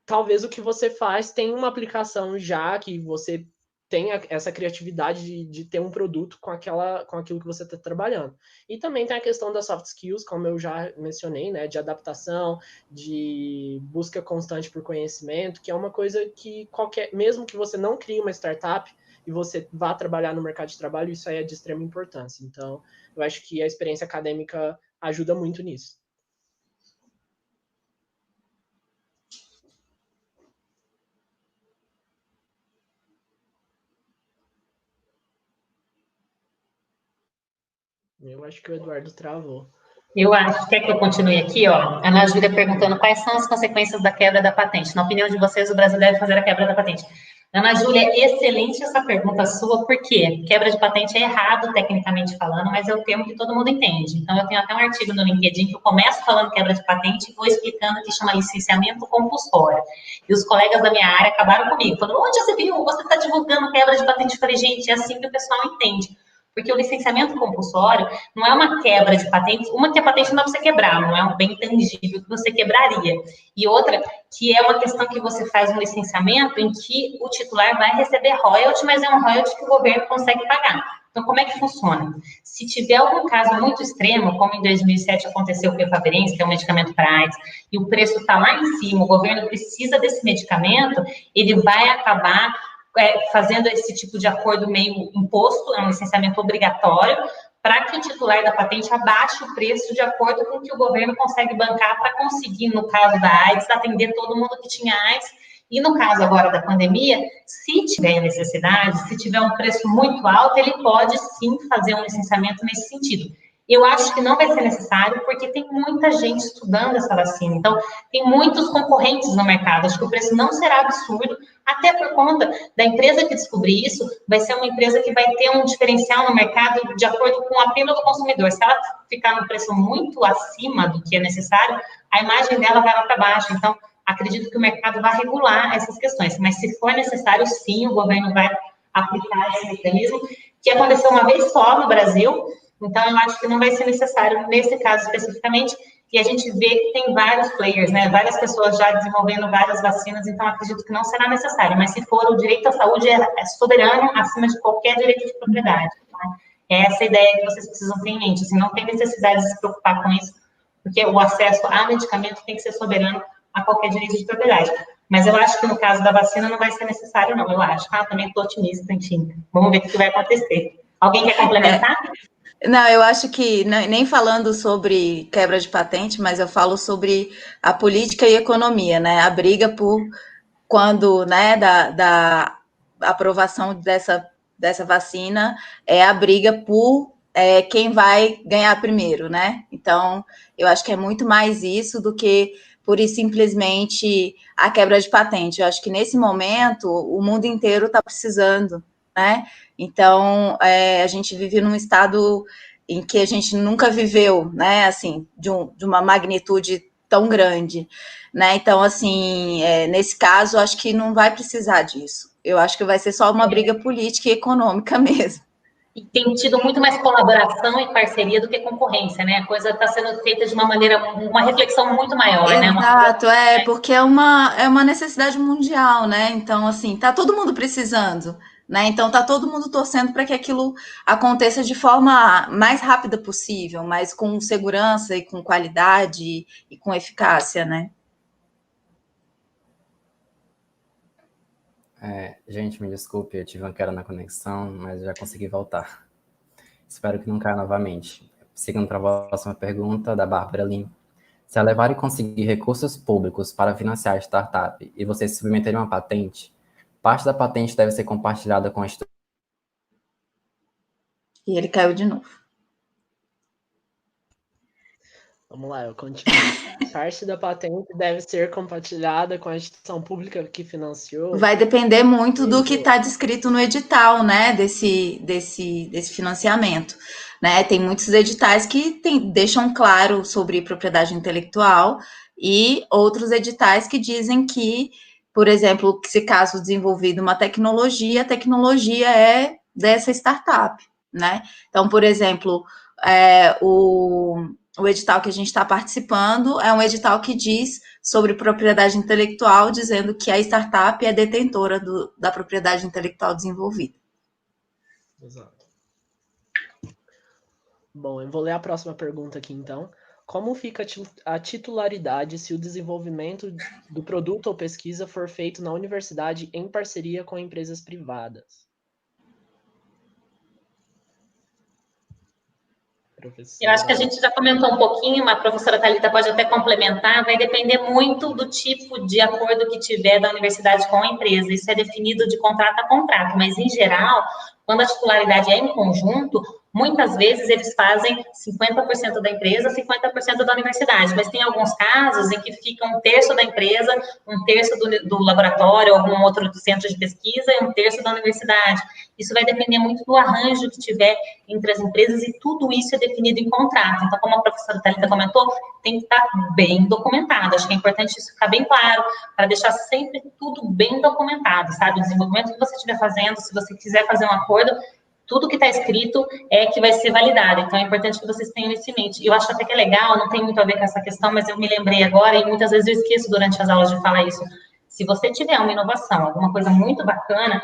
talvez o que você faz tenha uma aplicação já que você tenha essa criatividade de ter um produto com aquilo que você está trabalhando. E também tem a questão das soft skills, como eu já mencionei, né, de adaptação, de busca constante por conhecimento, que é uma coisa que mesmo que você não crie uma startup e você vá trabalhar no mercado de trabalho, isso aí é de extrema importância. Então, eu acho que a experiência acadêmica ajuda muito nisso. Eu acho que o Eduardo travou. Eu acho, quer que eu continue aqui, ó? A Ana Júlia perguntando quais são as consequências da quebra da patente. Na opinião de vocês, o Brasil deve fazer a quebra da patente. Ana Júlia, excelente essa pergunta sua, porque quebra de patente é errado, tecnicamente falando, mas é o termo que todo mundo entende. Então, eu tenho até um artigo no LinkedIn que eu começo falando quebra de patente e vou explicando que chama licenciamento compulsório. E os colegas da minha área acabaram comigo, falando, onde você viu? Você está divulgando quebra de patente? Eu falei, gente, é assim que o pessoal entende. Porque o licenciamento compulsório não é uma quebra de patente, uma que a patente não dá para você quebrar, não é um bem tangível que você quebraria. E outra, que é uma questão que você faz um licenciamento em que o titular vai receber royalty, mas é um royalty que o governo consegue pagar. Então, como é que funciona? Se tiver algum caso muito extremo, como em 2007 aconteceu com o efavirenz, que é um medicamento para AIDS, e o preço está lá em cima, o governo precisa desse medicamento, ele vai acabar fazendo esse tipo de acordo meio imposto, é um licenciamento obrigatório, para que o titular da patente abaixe o preço de acordo com o que o governo consegue bancar para conseguir, no caso da AIDS, atender todo mundo que tinha AIDS. E no caso agora da pandemia, se tiver necessidade, se tiver um preço muito alto, ele pode sim fazer um licenciamento nesse sentido. Eu acho que não vai ser necessário, porque tem muita gente estudando essa vacina. Então, tem muitos concorrentes no mercado. Acho que o preço não será absurdo, até por conta da empresa que descobrir isso, vai ser uma empresa que vai ter um diferencial no mercado de acordo com o apelo do consumidor. Se ela ficar no preço muito acima do que é necessário, a imagem dela vai lá para baixo. Então, acredito que o mercado vai regular essas questões. Mas, se for necessário, sim, o governo vai aplicar esse mecanismo, que aconteceu uma vez só no Brasil. Então, eu acho que não vai ser necessário, nesse caso especificamente, e a gente vê que tem vários players, né? Várias pessoas já desenvolvendo várias vacinas, então acredito que não será necessário. Mas se for, o direito à saúde é soberano acima de qualquer direito de propriedade. Tá? É essa ideia que vocês precisam ter em mente. Assim, não tem necessidade de se preocupar com isso, porque o acesso a medicamento tem que ser soberano a qualquer direito de propriedade. Mas eu acho que no caso da vacina não vai ser necessário, não. Eu acho, tá? Eu também estou otimista, enfim. Vamos ver o que vai acontecer. Alguém quer complementar? Não, eu acho que nem falando sobre quebra de patente, mas eu falo sobre a política e economia, né? A briga por quando, né, da aprovação dessa vacina é a briga por quem vai ganhar primeiro, né? Então, eu acho que é muito mais isso do que pura e simplesmente a quebra de patente. Eu acho que nesse momento o mundo inteiro está precisando, né? Então, a gente vive num estado em que a gente nunca viveu, né? Assim, de uma magnitude tão grande, né? Então, assim, nesse caso, acho que não vai precisar disso. Eu acho que vai ser só uma briga política e econômica mesmo. E tem tido muito mais colaboração e parceria do que concorrência, né? A coisa está sendo feita de uma maneira, uma reflexão muito maior, né? Exato, porque é uma necessidade mundial, né? Então, assim, tá todo mundo precisando, né? Então, tá todo mundo torcendo para que aquilo aconteça de forma mais rápida possível, mas com segurança e com qualidade e com eficácia, né? Gente, me desculpe, eu tive uma queda na conexão, mas já consegui voltar. Espero que não caia novamente. Seguindo para a próxima pergunta, da Bárbara Lima. Se a Levare conseguir recursos públicos para financiar a startup e vocês submeterem uma patente, Parte da patente deve ser compartilhada com a instituição. E ele caiu de novo. Vamos lá, eu continuo. Parte da patente deve ser compartilhada com a instituição pública que financiou. Vai depender muito do que está descrito no edital, né, desse financiamento. Né? Tem muitos editais que deixam claro sobre propriedade intelectual e outros editais que dizem que, por exemplo, se caso desenvolvida uma tecnologia, a tecnologia é dessa startup, né? Então, por exemplo, o edital que a gente está participando é um edital que diz sobre propriedade intelectual, dizendo que a startup é detentora da propriedade intelectual desenvolvida. Exato. Bom, eu vou ler a próxima pergunta aqui, então. Como fica a titularidade se o desenvolvimento do produto ou pesquisa for feito na universidade em parceria com empresas privadas? Eu acho que a gente já comentou um pouquinho, mas a professora Thalita pode até complementar, vai depender muito do tipo de acordo que tiver da universidade com a empresa. Isso é definido de contrato a contrato, mas, em geral, quando a titularidade é em conjunto, muitas vezes eles fazem 50% da empresa, 50% da universidade, mas tem alguns casos em que fica um terço da empresa, um terço do laboratório, algum outro centro de pesquisa e um terço da universidade. Isso vai depender muito do arranjo que tiver entre as empresas e tudo isso é definido em contrato. Então, como a professora Thalita comentou, tem que estar bem documentado. Acho que é importante isso ficar bem claro, para deixar sempre tudo bem documentado, sabe? O desenvolvimento que você estiver fazendo, se você quiser fazer um acordo, tudo que está escrito é que vai ser validado. Então, é importante que vocês tenham isso em mente. Eu acho até que é legal, não tem muito a ver com essa questão, mas eu me lembrei agora, e muitas vezes eu esqueço durante as aulas de falar isso. Se você tiver uma inovação, alguma coisa muito bacana,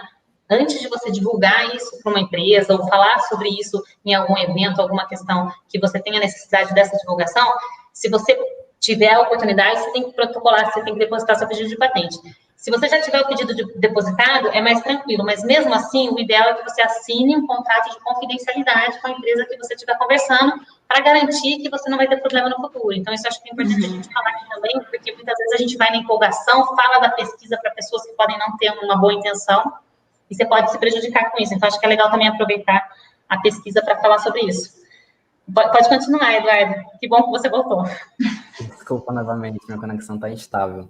antes de você divulgar isso para uma empresa ou falar sobre isso em algum evento, alguma questão que você tenha necessidade dessa divulgação, se você tiver a oportunidade, você tem que protocolar, você tem que depositar seu pedido de patente. Se você já tiver o pedido depositado, é mais tranquilo, mas mesmo assim, o ideal é que você assine um contrato de confidencialidade com a empresa que você estiver conversando, para garantir que você não vai ter problema no futuro. Então, isso eu acho que é importante a gente falar aqui também, porque muitas vezes a gente vai na empolgação, fala da pesquisa para pessoas que podem não ter uma boa intenção, e você pode se prejudicar com isso. Então, acho que é legal também aproveitar a pesquisa para falar sobre isso. Pode continuar, Eduardo. Que bom que você voltou. Desculpa novamente, minha conexão está instável.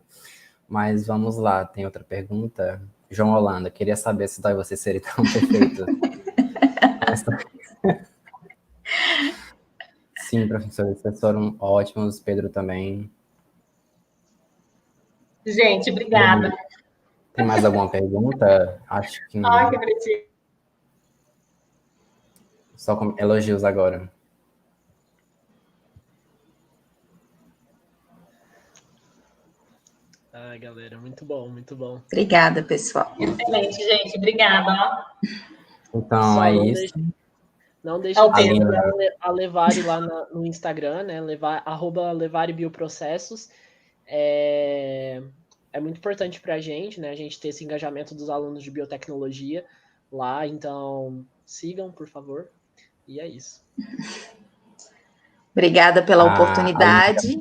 Mas vamos lá, tem outra pergunta. João Holanda, queria saber se daí você seria tão perfeito. Sim, professores, vocês foram ótimos, Pedro também. Gente, obrigada. Tem mais alguma pergunta? Acho que não. Ai, que bonitinho. Só com elogios agora. Ai, galera, muito bom, muito bom. Obrigada, pessoal. Excelente, gente. Obrigada. Então, Só é não isso. Não deixe de seguir a Levari lá no Instagram, né? @levaribioprocessos. É muito importante para a gente, né? A gente ter esse engajamento dos alunos de biotecnologia lá. Então, sigam, por favor. E é isso. Obrigada pela oportunidade.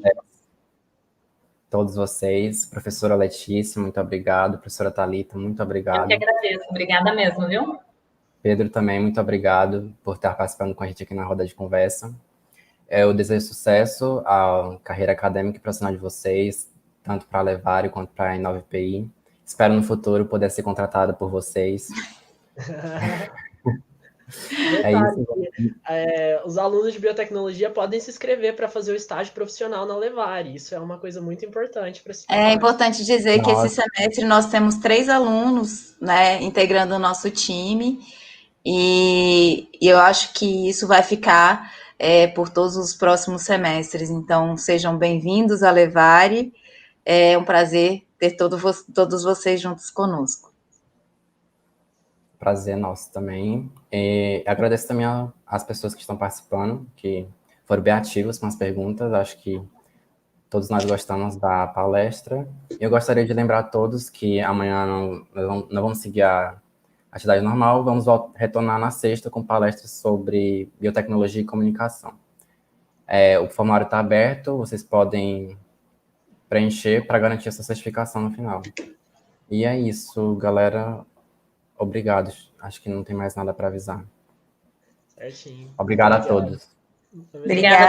Todos vocês. Professora Letícia, muito obrigado. Professora Thalita, muito obrigado. Eu que agradeço. Obrigada mesmo, viu? Pedro também, muito obrigado por estar participando com a gente aqui na roda de conversa. Eu desejo sucesso à carreira acadêmica e profissional de vocês, tanto para a Levari quanto para a I9PI. Espero no futuro poder ser contratada por vocês. Detalhe, os alunos de biotecnologia podem se inscrever para fazer o estágio profissional na Levari. Isso é uma coisa muito importante para se É importante dizer que esse semestre nós temos 3 alunos, né, integrando o nosso time, e eu acho que isso vai ficar por todos os próximos semestres. Então, sejam bem-vindos à Levari. É um prazer ter todos vocês juntos conosco. Prazer nosso também. E agradeço também às pessoas que estão participando, que foram bem ativas com as perguntas. Acho que todos nós gostamos da palestra. Eu gostaria de lembrar a todos que amanhã não vamos seguir a atividade normal, vamos retornar na sexta com palestras sobre biotecnologia e comunicação. O formulário está aberto, vocês podem preencher para garantir essa certificação no final. E é isso, galera. Obrigado. Acho que não tem mais nada para avisar. Certinho. Obrigado a Obrigado. todos. Obrigado. Obrigada.